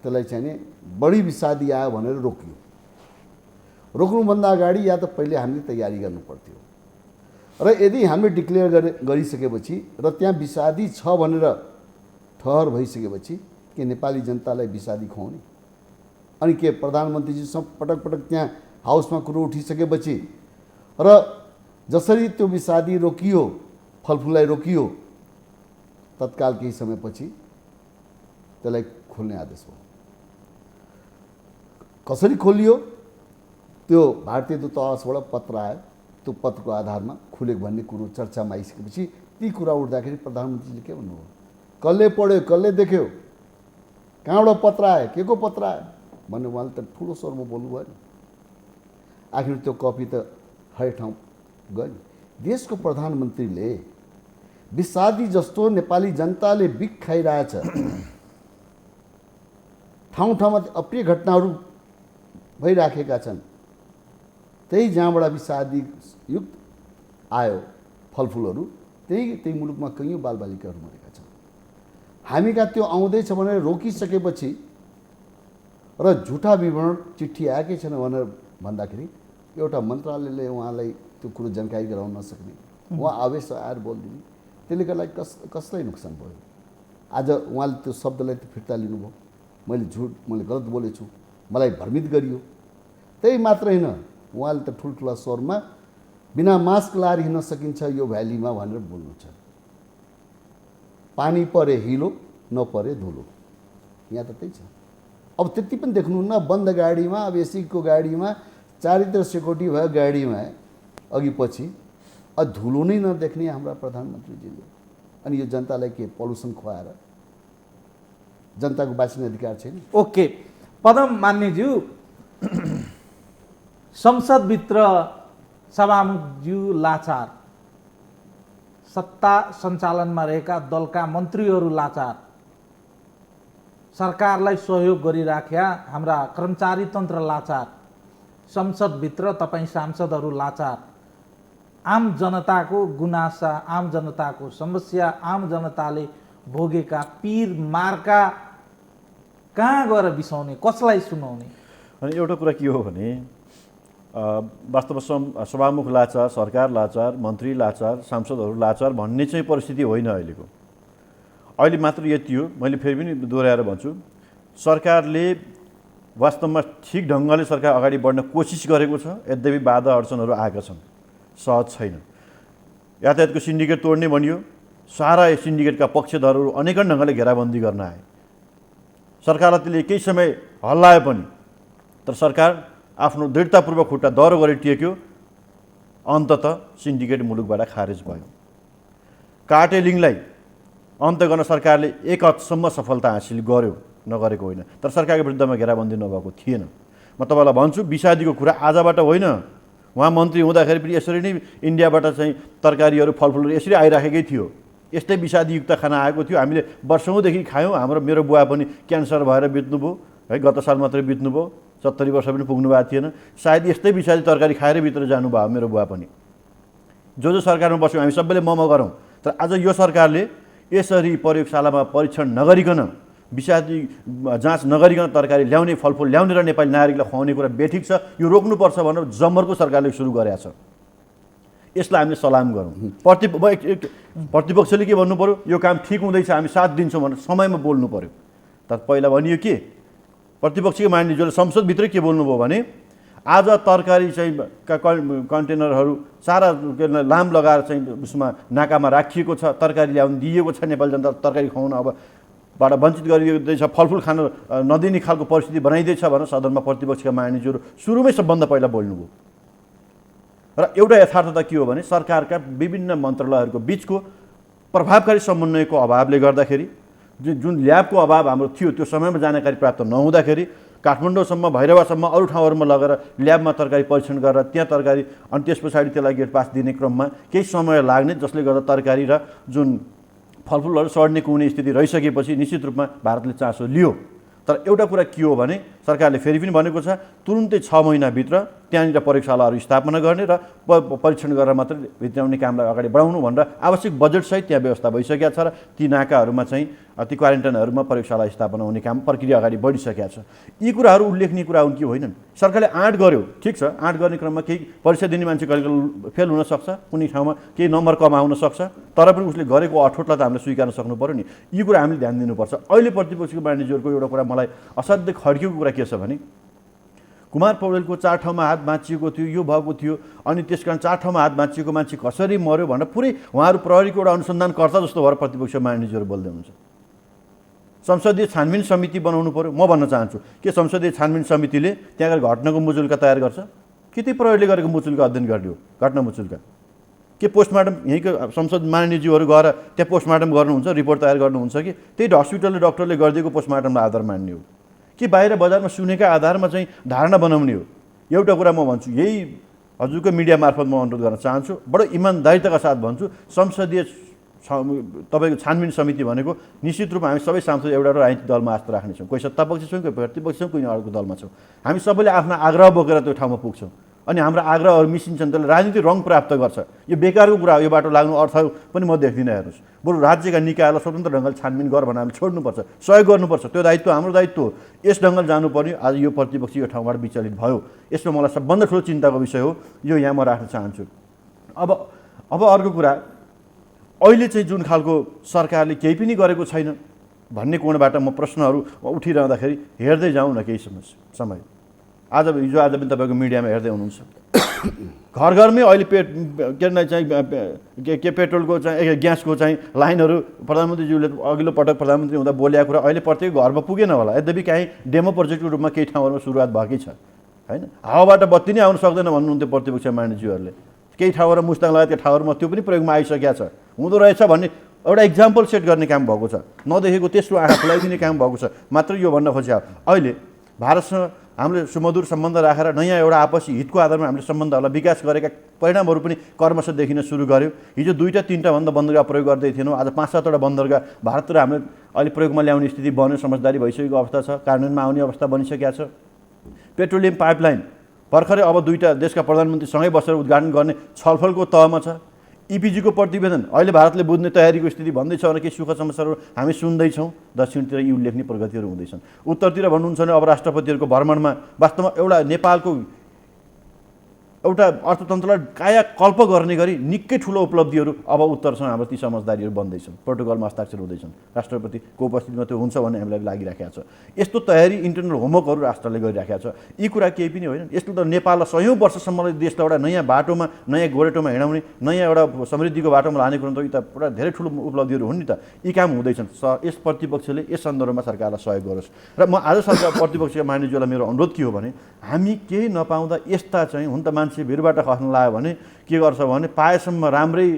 त्यसलाई चाहिँ नि बढी विषादी आयो भनेर रोकियो। रोक्नुभन्दा अगाडि या त पहिले हामीले तयारी गर्नु पर्थ्यो र यदि हामीले डिक्लेयर गरिसकेपछि र त्यहाँ विषादी छ भनेर ठहर भइसकेपछि के नेपाली जनतालाई विषादी खुवाउने? अनि के प्रधानमन्त्रीजीसँग पटक पटक त्यहाँ हाउसमा कुरो उठिसकेपछि र जसरी त्यो विषादी रोकियो, फलफुललाई रोकियो, तत्काल केही समयपछि त्यसलाई खोल्ने आदेश हो। कसरी खोलियो? त्यो भारतीय दूतावासबाट पत्र आयो, त्यो पत्रको आधारमा खुलेको भन्ने कुरो चर्चामा आइसकेपछि ती कुरा उठ्दाखेरि प्रधानमन्त्रीले के भन्नुभयो? कसले पढ्यो, कसले देख्यो, कहाँबाट पत्र आयो, के को पत्र आयो भन्ने उहाँले त ठुलो स्वरमा बोल्नु भयो नि। आखिर त्यो कपी त हरेक ठाउँ गयो नि। देशको प्रधानमन्त्रीले विषादी जस्तो नेपाली जनताले बिख खाइरहेछ, ठाउँ ठाउँमा अप्रिय घटनाहरू भइराखेका छन्, त्यही जहाँबाट विषादी युक्त आयो फलफुलहरू, त्यही मुलुकमा कैयौँ बालबालिकाहरू मरेका छन्। हामी कहाँ त्यो आउँदैछ भनेर रोकिसकेपछि र झुटा विवरण चिठी आएकै छैन भनेर भन्दाखेरि एउटा मन्त्रालयले उहाँलाई त्यो कुरो जानकारी गराउन नसक्ने, उहाँ आवेश आएर बोलिदिने, त्यसले गर्दा कसलाई नोक्सान भयो? आज उहाँले त्यो शब्दलाई त फिर्ता लिनुभयो, मैले गलत बोलेछु, मलाई भ्रमित गरियो। त्यही मात्र होइन, उहाँले त ठुल्ठुला स्वरमा बिना मास्क लाएर हिँड्न सकिन्छ यो भ्यालीमा भनेर बोल्नु छ। पानी परे हिलो, नपरे धुलो, यहाँ त त्यही छ। अब त्यति पनि देख्नुहुन्न, बन्द गाडीमा, अब एसीको गाडीमा, चारैतिर सेक्युरिटी भयो गाडीमा, अघि पछि धुलो नै नदेख्ने हाम्रा प्रधानमन्त्रीजीले। अनि यो जनतालाई के पल्युसन खुवाएर जनताको बाँच्ने अधिकार छैन? ओके पदम मान्यज्यू, संसदभित्र सभामुखज्यू लाचार, सत्ता सञ्चालनमा रहेका दलका मन्त्रीहरू लाचार, सरकारलाई सहयोग गरिराख्या हाम्रा कर्मचारी तन्त्र लाचार, संसदभित्र तपाईँ सांसदहरू लाचार, आम जनताको गुनासा, आम जनताको समस्या, आम जनताले भोगेका पीर मार्का कहाँ गएर बिसाउने, कसलाई सुनाउने? अनि एउटा कुरा के हो भने वास्तवमा सभामुख लाचार, सरकार लाचार, मन्त्री लाचार, सांसदहरू लाचार भन्ने चाहिँ परिस्थिति होइन अहिलेको। अहिले मात्र यति हो, मैले फेरि पनि दोहोऱ्याएर भन्छु, सरकारले वास्तवमा ठिक ढङ्गले सरकार अगाडि बढ्न कोसिस गरेको छ, यद्यपि बाधा अडचनहरू आएका छन्, सहज छैन। यातायातको सिन्डिकेट तोड्ने भनियो, सारा सिन्डिकेटका पक्षधरहरू अनेकन ढङ्गले घेराबन्दी गर्न आए। सरकारलाई त्यसले केही समय हल्लायो पनि, तर सरकार आफ्नो दृढतापूर्वक खुट्टा दह्रो गरी टेक्यो, अन्ततः सिन्डिकेट मुलुकबाट खारेज भयो। कार्टेलिङलाई अन्त गर्न सरकारले एक हदसम्म सफलता हासिल गर्यो, नगरेको होइन, तर सरकारको विरुद्धमा घेराबन्दी नभएको थिएन। म तपाईँलाई भन्छु, विषादीको कुरा आजबाट होइन, उहाँ मन्त्री हुँदाखेरि पनि यसरी नै इन्डियाबाट चाहिँ तरकारीहरू फलफुलहरू यसरी आइराखेकै थियो, यस्तै विषादीयुक्त खाना आएको थियो। हामीले वर्षौँदेखि खायौँ। मेरो बुवा पनि क्यान्सर भएर बित्नुभयो है, गत साल मात्रै बित्नुभयो, 70 वर्ष पनि पुग्नु भएको थिएन। सायद यस्तै विषादी तरकारी खाएर भित्र जानुभयो मेरो बुवा पनि। जो सरकारमा बस्यौँ हामी सबैले मम गरौँ, तर आज यो सरकारले यसरी प्रयोगशालामा परीक्षण नगरिकन, विषादी जाँच नगरिकन तरकारी ल्याउने, फलफुल ल्याउने र नेपाली नागरिकलाई खुवाउने कुरा बेठिक छ। यो रोक्नुपर्छ भनेर जम्मरको सरकारले सुरु गरेको छ। यसलाई हामीले सलाम गरौँ। प्रतिपक्षले के भन्नु पर्यो? यो काम ठिक हुँदैछ, हामी साथ दिन्छौँ भनेर समयमा बोल्नु पर्यो। तर पहिला भनियो के, प्रतिपक्षको मानिसहरूले संसदभित्रै के बोल्नुभयो भने आज तरकारी चाहिँ कन्टेनरहरू सारा लाम लगाएर चाहिँ उसमा नाकामा राखिएको छ, तरकारी ल्याउनु दिएको छ, नेपाली जनता तरकारी खुवाउन अबबाट वञ्चित गरिँदैछ, फलफुल खान नदिने खालको परिस्थिति बनाइँदैछ भनेर सदनमा प्रतिपक्षका मानिसहरू सुरुमै सबभन्दा पहिला बोल्नुभयो। र एउटा यथार्थता के हो भने सरकारका विभिन्न मन्त्रालयहरूको बिचको प्रभावकारी समन्वयको अभावले गर्दाखेरि, जुन ल्याबको अभाव हाम्रो थियो, त्यो समयमा जानकारी प्राप्त नहुँदाखेरि काठमाडौँसम्म, भैरवासम्म, अरू ठाउँहरूमा लगेर ल्याबमा तरकारी परीक्षण गरेर त्यहाँ तरकारी अनि त्यस पछाडि त्यसलाई गेट पास दिने क्रममा केही समय लाग्ने, जसले गर्दा तरकारी र जुन फलफुलहरू सड्ने कुने स्थिति रहिसकेपछि निश्चित रूपमा भारतले चासो लियो। तर एउटा कुरा के हो भने सरकारले फेरि पनि भनेको छ तुरुन्तै 6 महिनाभित्र त्यहाँनिर प्रयोगशालाहरू स्थापना गर्ने र परीक्षण गरेर मात्रै भित्राउने कामलाई अगाडि बढाउनु भनेर आवश्यक बजेटसहित त्यहाँ व्यवस्था भइसकेको छ र ती नाकाहरूमा चाहिँ ती क्वारेन्टाइनहरूमा प्रयोगशाला स्थापना हुने काम प्रक्रिया अगाडि बढिसकेको छ। यी कुराहरू उल्लेखनीय कुरा हुन् कि होइनन्? सरकारले आँट गर्यो, ठिक छ, आँट गर्ने क्रममा केही परीक्षा दिने मान्छे कहिले फेल हुनसक्छ, कुनै ठाउँमा केही नम्बर कम आउन सक्छ, तर पनि उसले गरेको अठोटलाई त हामीले स्वीकार्न सक्नु पऱ्यो नि। यी कुरा हामीले ध्यान दिनुपर्छ। अहिले प्रतिपक्षको वाणिज्यहरूको एउटा कुरा मलाई असाध्यै खड्किएको कुरा के छ भने कुमार पौडेलको 4 ठाउँमा हात भाँचिएको थियो, यो भएको थियो, अनि त्यसकारण 4 ठाउँमा हात भाँचिएको मान्छे कसरी मर्यो भनेर पुरै उहाँहरू प्रहरीको एउटा अनुसन्धानकर्ता जस्तो भएर प्रतिपक्ष वाणिज्यहरू बोल्दै हुनुहुन्छ। संसदीय छानबिन समिति बनाउनु पर्यो। म भन्न चाहन्छु के संसदीय छानबिन समितिले त्यहाँ गएर घटनाको मुचुल्का तयार गर्छ कि त्यही प्रहरीले गरेको मुचुल्का अध्ययन गर्ने हो? घटना मुचुल्का के पोस्टमार्टम यहीँको संसद माननीयज्यूहरू गएर त्यहाँ पोस्टमार्टम गर्नुहुन्छ, रिपोर्ट तयार गर्नुहुन्छ कि त्यही हस्पिटलले डक्टरले गरिदिएको पोस्टमार्टमलाई आधार मान्ने हो कि बाहिर बजारमा सुनेका आधारमा चाहिँ धारणा बनाउने हो? एउटा कुरा म भन्छु, यही हजुरको मिडिया मार्फत म अनुरोध गर्न चाहन्छु, बडो इमान्दारिताका साथ भन्छु, संसदीय तपाईँको छानबिन समिति भनेको निश्चित रूपमा हामी सबै सांसद एउटा राजनीतिक दलमा आस्था राख्नेछौँ। कोही सत्तापक्ष छौँ, कोही प्रतिपक्ष छौँ, कोही अर्को दलमा छौँ। हामी सबैले आफ्ना आग्रह बोकेर त्यो ठाउँमा पुग्छौँ अनि हाम्रो आग्रहहरू मिसिन्छन्, त्यसले राजनीतिक रङ प्राप्त गर्छ। यो बेकारको कुरा हो, यो बाटो लाग्नु अर्थ पनि म देख्दिनँ। हेर्नुहोस्, बरु राज्यका निकायलाई स्वतन्त्र ढङ्गले छानबिन गर भनेर हामीले छोड्नुपर्छ, सहयोग गर्नुपर्छ। त्यो दायित्व हाम्रो दायित्व हो। यस ढङ्गले जानुपर्ने। आज यो प्रतिपक्ष यो ठाउँबाट विचलित भयो, यसमा मलाई सबभन्दा ठुलो चिन्ताको विषय हो। यो यहाँ म राख्न चाहन्छु। अब अर्को कुरा, अहिले चाहिँ जुन खालको सरकारले केही पनि गरेको छैन भन्ने कोणबाट म प्रश्नहरू उठिरहँदाखेरि हेर्दै जाउँ न केही समय। हिजो आज पनि तपाईँको मिडियामा हेर्दै हुनुहुन्छ, घर घरमै अहिले पेट्रोलको चाहिँ ग्यासको चाहिँ लाइनहरू प्रधानमन्त्रीज्यूले अघिल्लो पटक प्रधानमन्त्री हुँदा बोलेको कुरा अहिले प्रत्येक घरमा पुगेन होला। यद्यपि काहीँ डेमो प्रोजेक्टको रूपमा केही ठाउँहरूमा सुरुवात भएकै छ, होइन? हावाबाट बत्ती नै आउन सक्दैन भन्नुहुन्थ्यो प्रतिपक्ष मानिसज्यूहरूले। केही ठाउँहरू मुस्ताङ लगायतका ठाउँहरूमा त्यो पनि प्रयोगमा आइसकेको छ, हुँदो रहेछ भन्ने एउटा इक्जाम्पल सेट गर्ने काम भएको छ। नदेखेको तेस्रो आँखा खुलाइदिने काम भएको छ। मात्र यो भन्न खोजेँ, अहिले भारतसँग हामीले सुमधुर सम्बन्ध राखेर नयाँ एउटा आपसी हितको आधारमा हामीले सम्बन्धहरूलाई विकास गरेका परिणामहरू पनि क्रमशः देखिन सुरु गर्यो। हिजो 2-3 भन्दा बन्दरगाह प्रयोग गर्दै थिएनौँ, आज 5-7वटा बन्दरगाह भारततिर हामीले अहिले प्रयोगमा ल्याउने स्थिति बन्यो, समझदारी भइसकेको अवस्था छ, कार्यान्वयनमा आउने अवस्था बनिसकेको छ। पेट्रोलियम पाइपलाइन भर्खरै अब 2टा देशका प्रधानमन्त्रीसँगै बसेर उद्घाटन गर्ने छलफलको तहमा छ। इपिजीको प्रतिवेदन अहिले भारतले बुझ्ने तयारीको स्थिति भन्दैछ भने केही सुख समस्याहरू हामी सुन्दैछौँ। दक्षिणतिर यी उल्लेखनीय प्रगतिहरू हुँदैछन्। उत्तरतिर भन्नुहुन्छ भने अब राष्ट्रपतिहरूको भ्रमणमा वास्तवमा एउटा नेपालको एउटा अर्थतन्त्रलाई कायाकल्प गर्ने गरी निकै ठुलो उपलब्धिहरू अब उत्तरसँग हाम्रो ती समझदारीहरू बन्दैछन्, प्रोटोकलमा हस्ताक्षर हुँदैछन्। राष्ट्रपतिको उपस्थितिमा त्यो हुन्छ भन्ने हामीलाई लागिराखेको छ। यस्तो तयारी इन्टरनल होमवर्कहरू राष्ट्रले गरिराखेको छ। यी कुरा केही पनि होइन। यस्तो त नेपाललाई सयौँ वर्षसम्मलाई देशलाई एउटा नयाँ बाटोमा, नयाँ गोरेटोमा हिँडाउने, नयाँ एउटा समृद्धिको बाटोमा लाने कुरो त यी त पुरा धेरै ठुलो उपलब्धिहरू हुन् नि त। यी काम हुँदैछन्। यस प्रतिपक्षले यस सन्दर्भमा सरकारलाई सहयोग गरोस्। र म आज सरकार प्रतिपक्षका मानिसहरूलाई मेरो अनुरोध के हो भने हामी केही नपाउँदा यस्ता चाहिँ हुन त मान्छे भिरबाट खस्न लाग्यो भने के गर्छ भने पाएसम्म राम्रै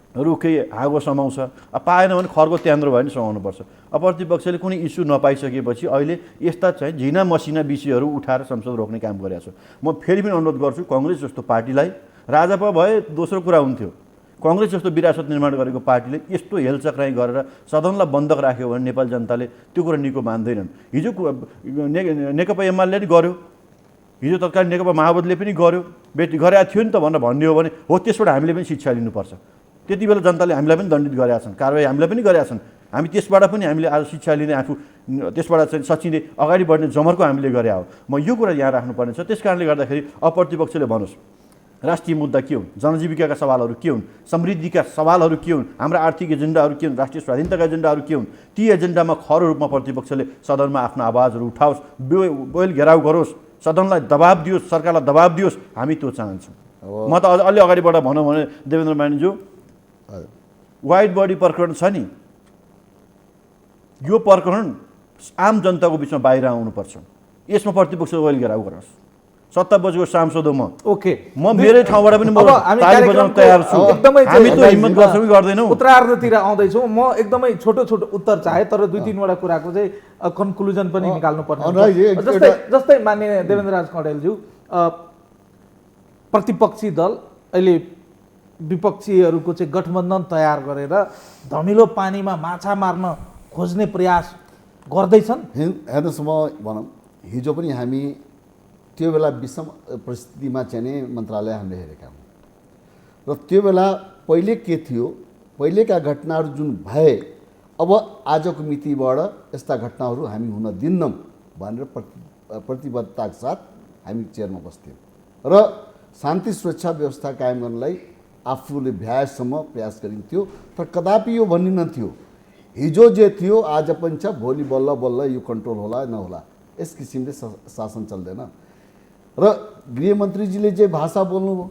रुखै हाँगो समाउँछ, पाएन भने खरको त्यान्द्रो भयो भने समाउनुपर्छ। प्रतिपक्षले कुनै इस्यु नपाइसकेपछि अहिले यस्ता चाहिँ झिना मसिना विषयहरू उठाएर संसद रोक्ने काम गरेको छ। म फेरि पनि अनुरोध गर्छु कङ्ग्रेस जस्तो पार्टीलाई, राजपा भए दोस्रो कुरा हुन्थ्यो, कङ्ग्रेस जस्तो विरासत निर्माण गरेको पार्टीले यस्तो हेलचक्राइ गरेर सदनलाई बन्धक राख्यो भने नेपाली जनताले त्यो कुरा निको मान्दैनन्। हिजो नेकपा एमाले नि गर्यो, हिजो तत्कालीन नेकपा माओवादीले पनि गर्यो, गरेका थियो नि त भनेर भन्ने हो भने हो, त्यसबाट हामीले पनि शिक्षा लिनुपर्छ। त्यति बेला जनताले हामीलाई पनि दण्डित गरेका छन्, कारवाही हामीलाई पनि गरेका छन्। हामी त्यसबाट पनि हामीले आज शिक्षा लिने आफू त्यसबाट चाहिँ सचिने अगाडि बढ्ने जमर्को हामीले गरे हो। म यो कुरा यहाँ राख्नुपर्ने छ। त्यस कारणले गर्दाखेरि प्रतिपक्षले भन्नुहोस् राष्ट्रिय मुद्दा के हुन्, जनजीविकाका सवालहरू के हुन्, समृद्धिका सवालहरू के हुन्, हाम्रा आर्थिक एजेन्डाहरू के हुन्, राष्ट्रिय स्वाधीनताका एजेन्डाहरू के हुन्, ती एजेन्डामा खरो रूपमा प्रतिपक्षले सदनमा आफ्ना आवाजहरू उठाओस्, बेल घेराउ गरोस्, सदनलाई दबाब दियोस्, सरकारलाई दबाब दियोस्। हामी त्यो चाहन्छौँ। म त अझ अलि अगाडिबाट भनौँ भने देवेन्द्र मानिज्यू, वाइड बडी प्रकरण छ नि, यो प्रकरण आम जनताको बिचमा बाहिर आउनुपर्छ। यसमा प्रतिपक्ष ओइल घेराउ गरोस्। 7 बजेको सांसद हो म। ओके, म मेरै ठाउँबाट पनि ताली बजाउन तयार छु। हामी त हिम्मत गर्छौँ कि गर्दैनौँ? उत्तरार्धतिर आउँदैछौँ। म एकदमै छोटो छोटो उत्तर चाहे, तर 2-3वटा कुराको चाहिँ कन्क्लुजन पनि निकाल्नु पर्ने। जस्तै माननीय देवेन्द्र राज कौडेलज्यू, प्रतिपक्षी दल अहिले विपक्षीहरूको चाहिँ गठबन्धन तयार गरेर धमिलो पानीमा माछा मार्न खोज्ने प्रयास गर्दैछन्। हेर्नुहोस्, म भनौँ हिजो पनि हामी त्यो बेला विषम परिस्थितिमा चाहिँ नि मन्त्रालय हामीले हेरेका हौँ र त्यो बेला पहिले के थियो, पहिलेका घटनाहरू जुन भए अब आजको मितिबाट यस्ता घटनाहरू हामी हुन दिन्नौँ भनेर प्रतिबद्धताका साथ हामी चेयरमा बस्थ्यौँ र शान्ति सुरक्षा व्यवस्था कायम गर्नलाई आफूले भ्याएसम्म प्रयास गरिन्थ्यो। तर कदापि यो भनिन्थ्यो हिजो जे थियो आज पनि छ, भोलि बल्ल बल्ल यो कन्ट्रोल होला नहोला, यस किसिमले शासन चल्दैन। र गृहमन्त्रीजीले जे भाषा बोल्नुभयो,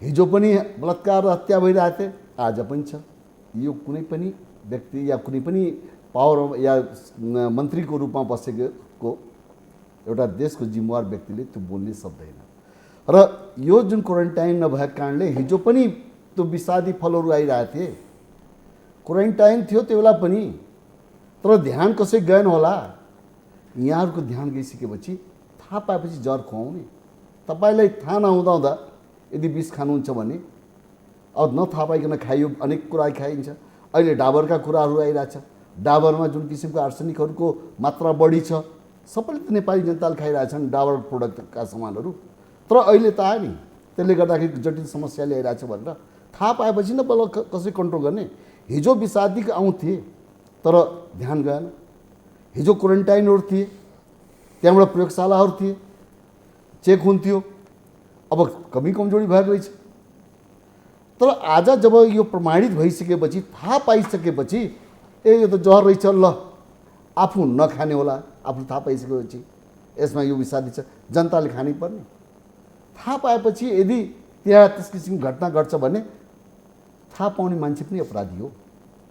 हिजो पनि बलात्कार र हत्या भइरहेको थिए, आज पनि छ। यो कुनै पनि व्यक्ति या कुनै पनि पावर या मन्त्रीको रूपमा बसेको एउटा देशको जिम्मेवार व्यक्तिले त्यो बोल्नै सक्दैन। र यो जुन क्वारेन्टाइन नभएको कारणले हिजो पनि त्यो विषादी फलहरू आइरहेको थिए। क्वारेन्टाइन थियो त्यो बेला पनि, तर ध्यान कसै गएन होला। यहाँहरूको ध्यान गइसकेपछि थाहा पाएपछि जर खुवाउने। तपाईँलाई थाहा नहुँदा यदि विष खानुहुन्छ भने अब नथाहा पाइकन खाइयो, अनेक कुरा खाइन्छ। अहिले डाबरका कुराहरू आइरहेछ, डाबरमा जुन किसिमको आर्सेनिकहरूको मात्रा बढी छ, सबैले त नेपाली जनताले खाइरहेछन् डाबर प्रोडक्टका सामानहरू। तर अहिले त आयो नि, त्यसले गर्दाखेरि जटिल समस्या ल्याइरहेछ भनेर थाहा पाएपछि न बल्ल कसरी कन्ट्रोल गर्ने। हिजो विषादी आउँथे तर ध्यान गएन। हिजो क्वारेन्टाइनहरू थिए, त्यहाँबाट प्रयोगशालाहरू थिए, चेक हुन्थ्यो। अब कमी कमजोरी भएको रहेछ। तर आज जब यो प्रमाणित भइसकेपछि, थाहा पाइसकेपछि ए यो त जहर रहेछ, ल आफू नखाने होला, आफू थाहा पाइसकेपछि यसमा यो विषादी छ, जनताले खानै पर्ने। थाहा पाएपछि यदि त्यहाँ त्यस किसिमको घटना घट्छ भने थाहा पाउने मान्छे पनि अपराधी हो।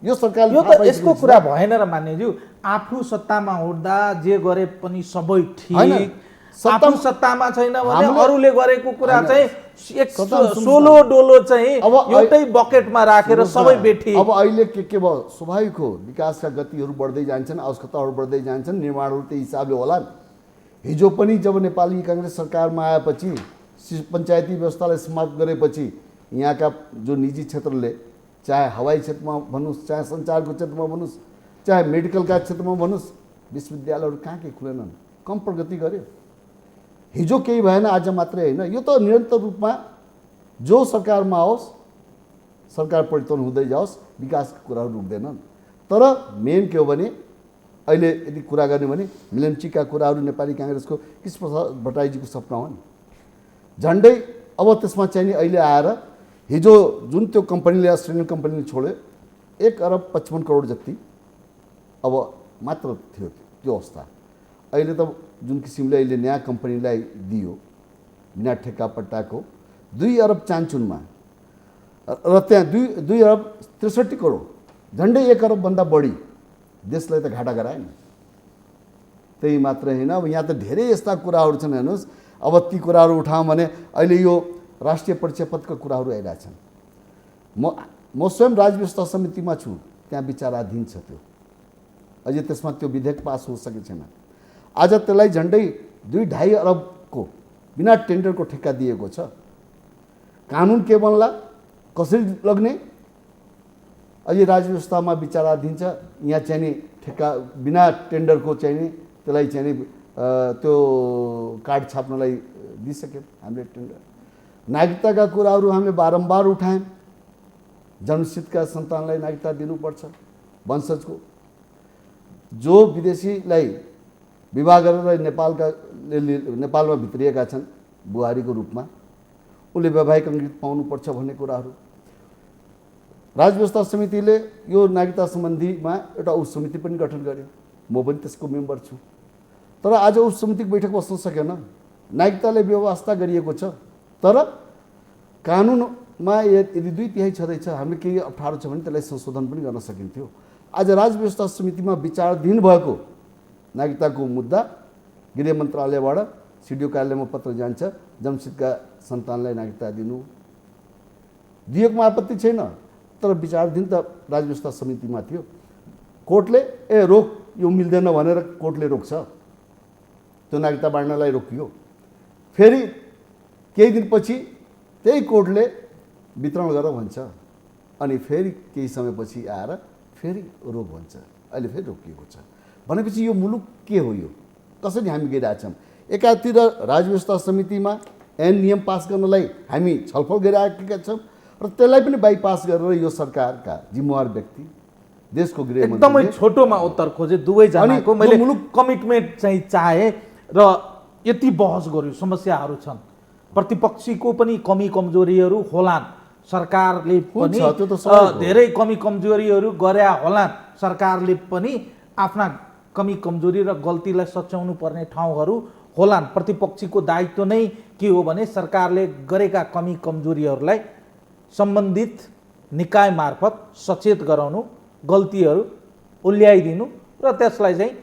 यो सरकारले यो त यसको कुरा भएन र मान्यज्यू। आफू सत्तामा हुँदा जे गरे पनि सबै ठिक, आफू सत्तामा छैन भने अरूले गरेको कुरा चाहिँ एक सोलो डोलो चाहिँ एउटै बकेटमा राखेर सबै बेठी। अब अहिले के भयो, स्वाभाविक हो, विकासका गतिहरू बढ्दै जान्छन्, आवश्यकताहरू बढ्दै जान्छन्, निर्माणहरू त्यही हिसाबले होला। हिजो पनि जब नेपाली काङ्ग्रेस सरकारमा आएपछि, पञ्चायती व्यवस्थालाई समाप्त गरेपछि यहाँका जो निजी क्षेत्रले, चाहे हवाई क्षेत्रमा भन्नुहोस्, चाहे सञ्चारको क्षेत्रमा भन्नुहोस्, चाहे मेडिकलका क्षेत्रमा भन्नुहोस्, विश्वविद्यालयहरू कहाँ के खुलेनन्, कम प्रगति गर्यो। हिजो केही भएन, आज मात्रै होइन। यो त निरन्तर रूपमा जो सरकारमा आओस्, सरकार परिवर्तन हुँदै जाओस्, विकासका कुराहरू रुक्दैनन्। तर मेन के हो भने अहिले यदि कुरा गर्ने भने मिलनचिका कुराहरू नेपाली काङ्ग्रेसको कृष्णप्रसाद भट्टराईजीको सपना हो नि। झन्डै अब त्यसमा चाहिँ नि अहिले आएर हिजो जुन त्यो कम्पनीले, अस्ट्रेलियन कम्पनीले छोड्यो, 1 अरब 55 करोड जति अब मात्र थियो त्यो अवस्था। अहिले त जुन किसिमले अहिले नयाँ कम्पनीलाई दियो बिना ठेक्का पट्टाको 2 अरब चान्चुनमा, र त्यहाँ 2 अरब 63 करोड, झन्डै 1 अरबभन्दा बढी देशलाई त घाटा गरायो नि। त्यही मात्र होइन, अब यहाँ त धेरै यस्ता कुराहरू छन्। हेर्नुहोस्, अब ती कुराहरू उठाउँ भने अहिले यो राष्ट्रिय परिचय पत्रका कुराहरू आइरहेछन्। म स्वयं राज्य व्यवस्था समितिमा छु, त्यहाँ विचाराधीन छ त्यो, अझै त्यसमा त्यो विधेयक पास हो सकेको छैन। आज त्यसलाई झन्डै 2-2.5 अरबको बिना टेन्डरको ठेक्का दिएको छ। कानुन के बन्ला, कसरी लग्ने, अझै राज्य व्यवस्थामा विचाराधीन छ। यहाँ चाहिँ नि ठेक्का बिना टेन्डरको चाहिँ नि त्यसलाई चाहिँ नि त्यो कार्ड छाप्नलाई दिइसक्यौँ हामीले टेन्डर। नागरिकताका कुराहरू हामीले बारम्बार उठायौँ। जन्मसिद्धका सन्तानलाई नागरिकता दिनुपर्छ, वंशजको। जो विदेशीलाई विवाह गरेर नेपालमा भित्रिएका छन् बुहारीको रूपमा, उसले वैवाहिक अङ्गीकृत पाउनुपर्छ भन्ने कुराहरू। राज्य व्यवस्था समितिले यो नागरिकता सम्बन्धीमा एउटा उप समिति पनि गठन गर्यो, म पनि त्यसको मेम्बर छु। तर आज उप समितिको बैठक बस्न सकेन। नागरिकताले व्यवस्था गरिएको छ, तर कानुनमा यदि 2/3 छँदैछ, हामीले केही अप्ठ्यारो छ भने त्यसलाई संशोधन पनि गर्न सकिन्थ्यो। आज राज्य व्यवस्था समितिमा विचाराधीन भएको नागरिकताको मुद्दा गृह मन्त्रालयबाट सिडिओ कार्यालयमा पत्र जान्छ, जन्मसिद्धका सन्तानलाई नागरिकता दिएकोमा आपत्ति छैन, तर विचाराधीन त राज्य व्यवस्था समितिमा थियो। कोर्टले रोक, यो मिल्दैन भनेर कोर्टले रोक्छ, त्यो नागरिकता बाँड्नलाई रोकियो। फेरि केही दिनपछि त्यही कोर्टले वितरण गर भन्छ, अनि फेरि केही समयपछि आएर फेरि रोक भन्छ, अहिले फेरि रोकिएको छ। भनेपछि यो मुलुक के हो? यो कसरी हामी गइरहेछौँ। एकातिर राजव्यवस्था समितिमा ऐन नियम पास गर्नलाई हामी छलफल गरिरहेका छौँ र त्यसलाई पनि बाइपास गरेर यो सरकारका जिम्मेवार व्यक्ति देशको गृहमन्त्री एकदमै छोटोमा उत्तर खोजे दुवैजनाको। अनि मैले यो मुलुक कमिटमेन्ट चाहिँ चाहे र यति बहस गर्यो, समस्याहरू छन्, प्रतिपक्षीको पनि कमी कमजोरीहरू होलान्, सरकारले पनि हुन्छ, त्यो त स्वाभाविक हो। धेरै कमी कमजोरीहरू गर्या होलान्, सरकारले पनि आफ्ना कमी कमजोरी र गल्तीलाई सच्याउनु पर्ने ठाउँहरू होलान्। प्रतिपक्षीको दायित्व नै के हो भने सरकारले गरेका कमी कमजोरीहरूलाई सम्बन्धित निकाय मार्फत सचेत गराउनु, गल्तीहरू उल्याइदिनु र त्यसलाई चाहिँ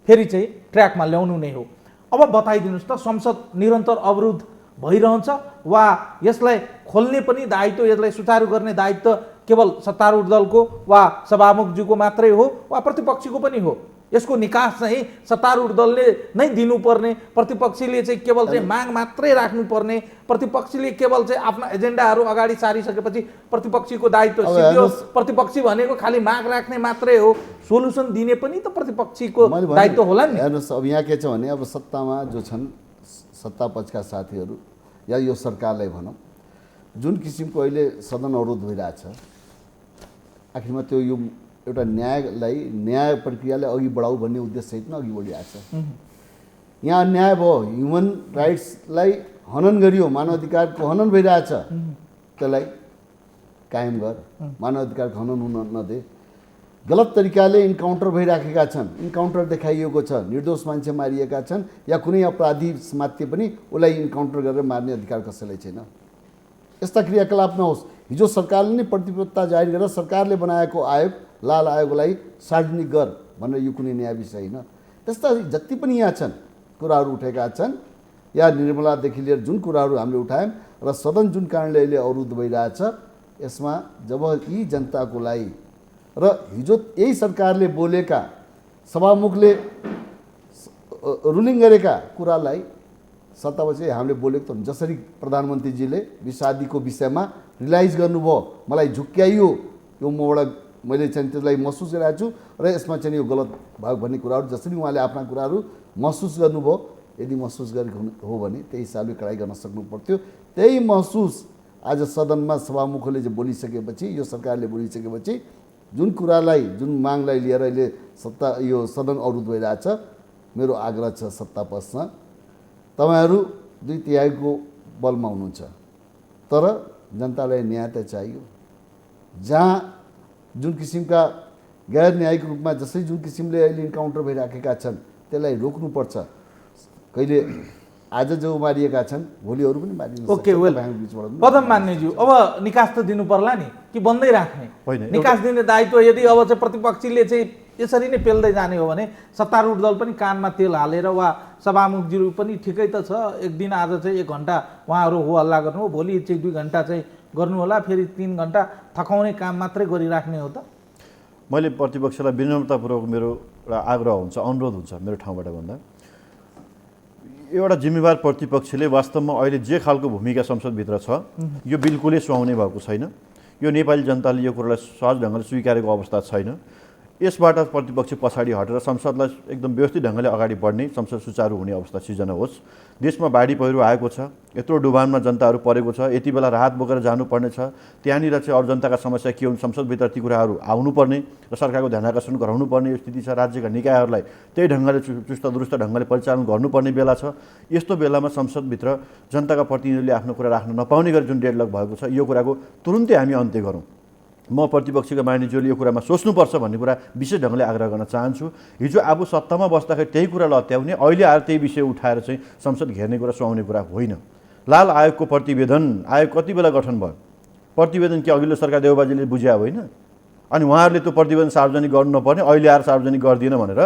फेरि चाहिँ ट्र्याकमा ल्याउनु नै हो। अब बताइदिनुहोस् त, संसद निरन्तर अवरुद्ध भइरहन्छ वा यसलाई खोल्ने पनि दायित्व, यसलाई सुचारू गर्ने दायित्व केवल सत्तारूढ दलको वा सभामुखज्यूको मात्रै हो वा प्रतिपक्षीको पनि हो? यसको निकास चाहिँ सत्तारूढ दलले नै दिनुपर्ने, प्रतिपक्षीले चाहिँ केवल चाहिँ माग मात्रै राख्नुपर्ने, प्रतिपक्षीले केवल चाहिँ आफ्ना एजेन्डाहरू अगाडि सारिसकेपछि प्रतिपक्षीको दायित्व सिद्धियो, प्रतिपक्षी भनेको खालि माग राख्ने मात्रै हो, सोलुसन दिने पनि त प्रतिपक्षीको दायित्व होला नि। हेर्नुहोस्, अब यहाँ के छ भने अब सत्तामा जो छन्, सत्ता पक्षका साथीहरू या यो सरकारलाई भनौँ, जुन किसिमको अहिले सदन अवरोध भइरहेछ, आखिरमा त्यो यो एउटा न्याय प्रक्रियालाई अघि बढाऊ भन्ने उद्देश्यसहित अघि बढिरहेछ। यहाँ अन्याय भयो, ह्युमन राइट्सलाई हनन गरियो, मानव अधिकारको हनन भइरहेछ, त्यसलाई कायम गर, मानव अधिकारको हनन हुन नदे। गलत तरिकाले इन्काउन्टर भइराखेका छन्, इन्काउन्टर देखाइएको छ, निर्दोष मान्छे मारिएका छन् या कुनै अपराधी समात्य पनि उसलाई इन्काउन्टर गरेर मार्ने अधिकार कसैलाई छैन। यस्ता क्रियाकलाप नहोस्। हिजो सरकारले नै प्रतिबद्धता जारी गरेर सरकारले बनाएको आयोग, लाल आयोगलाई सार्वजनिक गर भनेर यो कुनै नयाँ विषय होइन। त्यस्ता जति पनि यहाँ छन् कुराहरू उठेका छन्, या निर्मलादेखि लिएर जुन कुराहरू हामीले उठायौँ र सदन जुन कारणले अहिले अवरुद्ध भइरहेछ, यसमा जब यी जनताको लागि र हिजो यही सरकारले बोलेका, सभामुखले रुलिङ गरेका कुरालाई सत्तापछि हामीले बोलेको त जसरी प्रधानमन्त्रीजीले विषादीको विषयमा रियलाइज गर्नुभयो, मलाई झुक्क्याइयो, यो मबाट मैले चाहिँ त्यसलाई महसुस गरिरहेको छु र यसमा चाहिँ यो गलत भयो भन्ने कुराहरू जसरी उहाँले आफ्ना कुराहरू महसुस गर्नुभयो, यदि महसुस गरेको हो भने त्यही हिसाबले कडाइ गर्न सक्नु पर्थ्यो। त्यही महसुस आज सदनमा सभामुखले जो बोलिसकेपछि, यो सरकारले बोलिसकेपछि, जुन कुरालाई, जुन मागलाई लिएर अहिले यो सदन अवरुद्ध भइरहेछ, मेरो आग्रह छ सत्ता पक्षमा, तपाईहरू 2/3 बलमा हुनुहुन्छ, तर जनतालाई न्याय त चाहियो। जहाँ जुन किसिमका गैर न्यायिक रूपमा जसरी जुन किसिमले अहिले इन्काउन्टर भइराखेका छन् त्यसलाई रोक्नुपर्छ। कहिले आज जो मारिएका छन् भोलि अरू पनि मारिनु सक्छ। ओके, वेल, पदम मान्यज्यू, अब निकास त दिनु पर्ला नि कि बन्दै राख्ने? निकास दिने दायित्व यदि अब चाहिँ प्रतिपक्षीले चाहिँ यसरी नै पेल्दै जाने हो भने सत्तारूढ दल पनि कानमा तेल हालेर वा सभामुखज्यू पनि ठिकै त छ, एक दिन आज चाहिँ 1 घन्टा उहाँहरू हो हल्ला गर्नु हो, भोलि चाहिँ 2 घन्टा चाहिँ गर्नु होला, फेरि 3 घन्टा थकाउने काम मात्रै गरिराख्ने हो त? मैले प्रतिपक्षलाई विनम्रतापूर्वक मेरो एउटा आग्रह हुन्छ, अनुरोध हुन्छ मेरो ठाउँबाट भन्दा, एउटा जिम्मेवार प्रतिपक्षले वास्तवमा अहिले जे खालको भूमिका संसदभित्र छ यो बिल्कुलै सुहाउने भएको छैन। यो नेपाली जनताले यो कुरालाई सहज ढङ्गले स्वीकारेको अवस्था छैन। यसबाट प्रतिपक्ष पछाडि हटेर संसदलाई एकदम व्यवस्थित ढङ्गले अगाडि बढ्ने, संसद सुचारू हुने अवस्था सिर्जना होस्। देशमा बाढी पहिरो आएको छ, यत्रो डुबानमा जनताहरू परेको छ, यति बेला राहत बोकेर जानुपर्ने छ, त्यहाँनिर चाहिँ अरू जनताका समस्या के हुन्, संसदभित्र ती कुराहरू आउनुपर्ने र सरकारको ध्यान आकर्षण गराउनुपर्ने यो स्थिति छ। राज्यका निकायहरूलाई त्यही ढङ्गले चुस्त दुरुस्त ढङ्गले परिचालन गर्नुपर्ने बेला छ। यस्तो बेलामा संसदभित्र जनताका प्रतिनिधिले आफ्नो कुरा राख्न नपाउने गरी जुन डेडलक भएको छ, यो कुराको तुरुन्तै हामी अन्त्य गरौँ। म प्रतिपक्षका मानिसहरूले यो कुरामा सोच्नुपर्छ भन्ने कुरा विशेष ढङ्गले आग्रह गर्न चाहन्छु। हिजो आफू सत्तामा बस्दाखेरि त्यही कुरा लत्याउने, अहिले आएर त्यही विषय उठाएर चाहिँ संसद घेर्ने कुरा सुहाउने कुरा होइन। लाल आयोगको प्रतिवेदन आयोग कति बेला गठन भयो? प्रतिवेदन के अघिल्लो सरकार देउबाजीले बुझ्या होइन? अनि उहाँहरूले त्यो प्रतिवेदन सार्वजनिक गर्नु नपर्ने, अहिले आएर सार्वजनिक गरिदिएन भनेर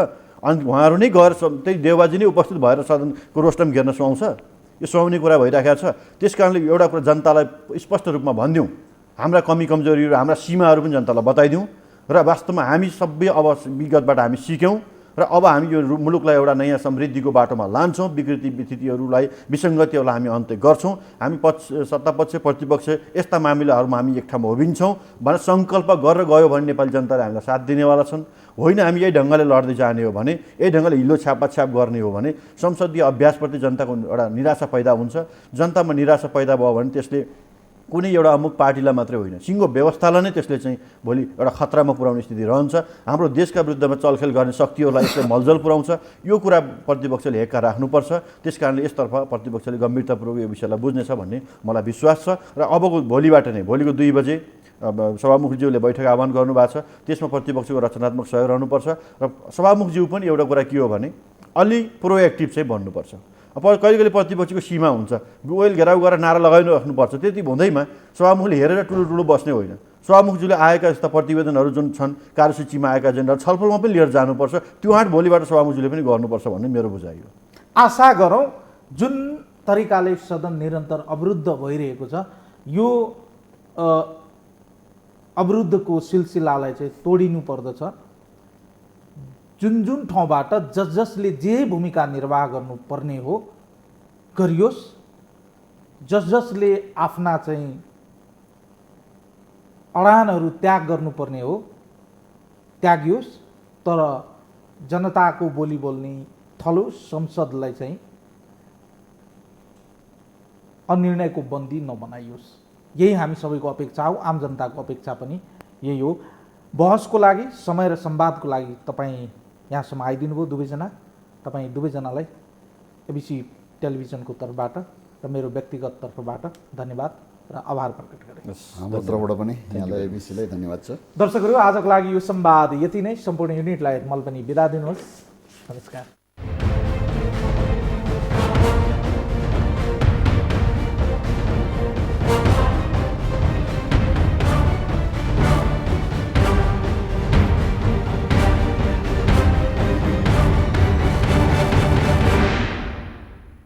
अनि उहाँहरू नै गएर त्यही देउबाजी नै उपस्थित भएर सदनको रोस्टम घेर्न सुहाउँछ? यो सुहाउने कुरा भइराखेको छ। त्यस कारणले एउटा कुरा जनतालाई स्पष्ट रूपमा भनिदिउँ, हाम्रा कमी कमजोरीहरू, हाम्रा सीमाहरू पनि जनतालाई बताइदिउँ र वास्तवमा हामी सबै अब विगतबाट हामी सिक्यौँ र अब हामी यो मुलुकलाई एउटा नयाँ समृद्धिको बाटोमा लान्छौँ, विकृति विथितिहरूलाई विसङ्गतिहरूलाई हामी अन्त्य गर्छौँ, हामी सत्तापक्ष प्रतिपक्ष यस्ता मामिलाहरूमा हामी एक ठाउँमा उभिन्छौँ भनेर सङ्कल्प गरेर गयो भने नेपाली जनताले हामीलाई साथ दिनेवाला छन्। होइन हामी यही ढङ्गले लड्दै जाने हो भने, यही ढङ्गले हिलो छापाछाप गर्ने हो भने संसदीय अभ्यासप्रति जनताको एउटा निराशा पैदा हुन्छ। जनतामा निराशा पैदा भयो भने त्यसले कुनै एउटा अमुक पार्टीलाई मात्रै होइन, सिङ्गो व्यवस्थालाई नै त्यसले चाहिँ भोलि एउटा खतरामा पुर्याउने स्थिति रहन्छ। हाम्रो देशका विरुद्धमा चलखेल गर्ने शक्तिहरूलाई यसले मलजल पुर्याउँछ। यो कुरा प्रतिपक्षले हेक्का राख्नुपर्छ। त्यस कारणले यसतर्फ प्रतिपक्षले गम्भीरतापूर्वक यो विषयलाई बुझ्नेछ भन्ने मलाई विश्वास छ। र अबको भोलिबाट नै, भोलिको 2 बजे सभामुखज्यूले बैठक आह्वान गर्नुभएको छ, त्यसमा प्रतिपक्षको रचनात्मक सहयोग रहनुपर्छ। र सभामुखज्यू पनि एउटा कुरा के हो भने अलि प्रोएक्टिभ चाहिँ बन्नुपर्छ। अब कहिले कहिले प्रतिपक्षको सीमा हुन्छ, ओइल घेराउ गरेर नारा लगाइनु राख्नुपर्छ। त्यति हुँदैमा सभामुखले हेरेर ठुलो बस्ने होइन। सभामुखज्यूले आएका यस्ता प्रतिवेदनहरू जुन छन्, कार्यसूचीमा आएका एजेन्डाहरू छलफलमा पनि लिएर जानुपर्छ। त्यो आँट भोलिबाट सभामुखज्यूले पनि गर्नुपर्छ भन्ने मेरो बुझाइ हो। आशा गरौँ जुन तरिकाले सदन निरन्तर अवरुद्ध भइरहेको छ, यो अवरुद्धको सिलसिलालाई चाहिँ तोडिनु पर्दछ। जुन ठाउँबाट जसले जे भूमिका निर्वाह गर्नुपर्ने हो गरियोस्, जसले आफ्ना चाहिँ अडानहरू त्याग गर्नुपर्ने हो त्यागियोस्, तर जनताको बोली बोल्ने थलो संसदलाई चाहिँ अनिर्णयको बन्दी नबनाइयोस्। यही हामी सबैको अपेक्षा हो, आम जनताको अपेक्षा पनि यही हो। बहसको लागि, समय र संवादको लागि तपाईँ यहाँसम्म आइदिनु भयो दुवैजना। तपाईँ दुवैजनालाई एबिसी टेलिभिजनको तर्फबाट र मेरो व्यक्तिगत तर्फबाट धन्यवाद र आभार प्रकट गरेँ। हाम्रो तर्फबाट पनि यहाँलाई एबिसीलाई धन्यवाद छ। दर्शकहरू, आजको लागि यो संवाद यति नै। सम्पूर्ण युनिटलाई मैले पनि बिदा दिनुहोस्। नमस्कार।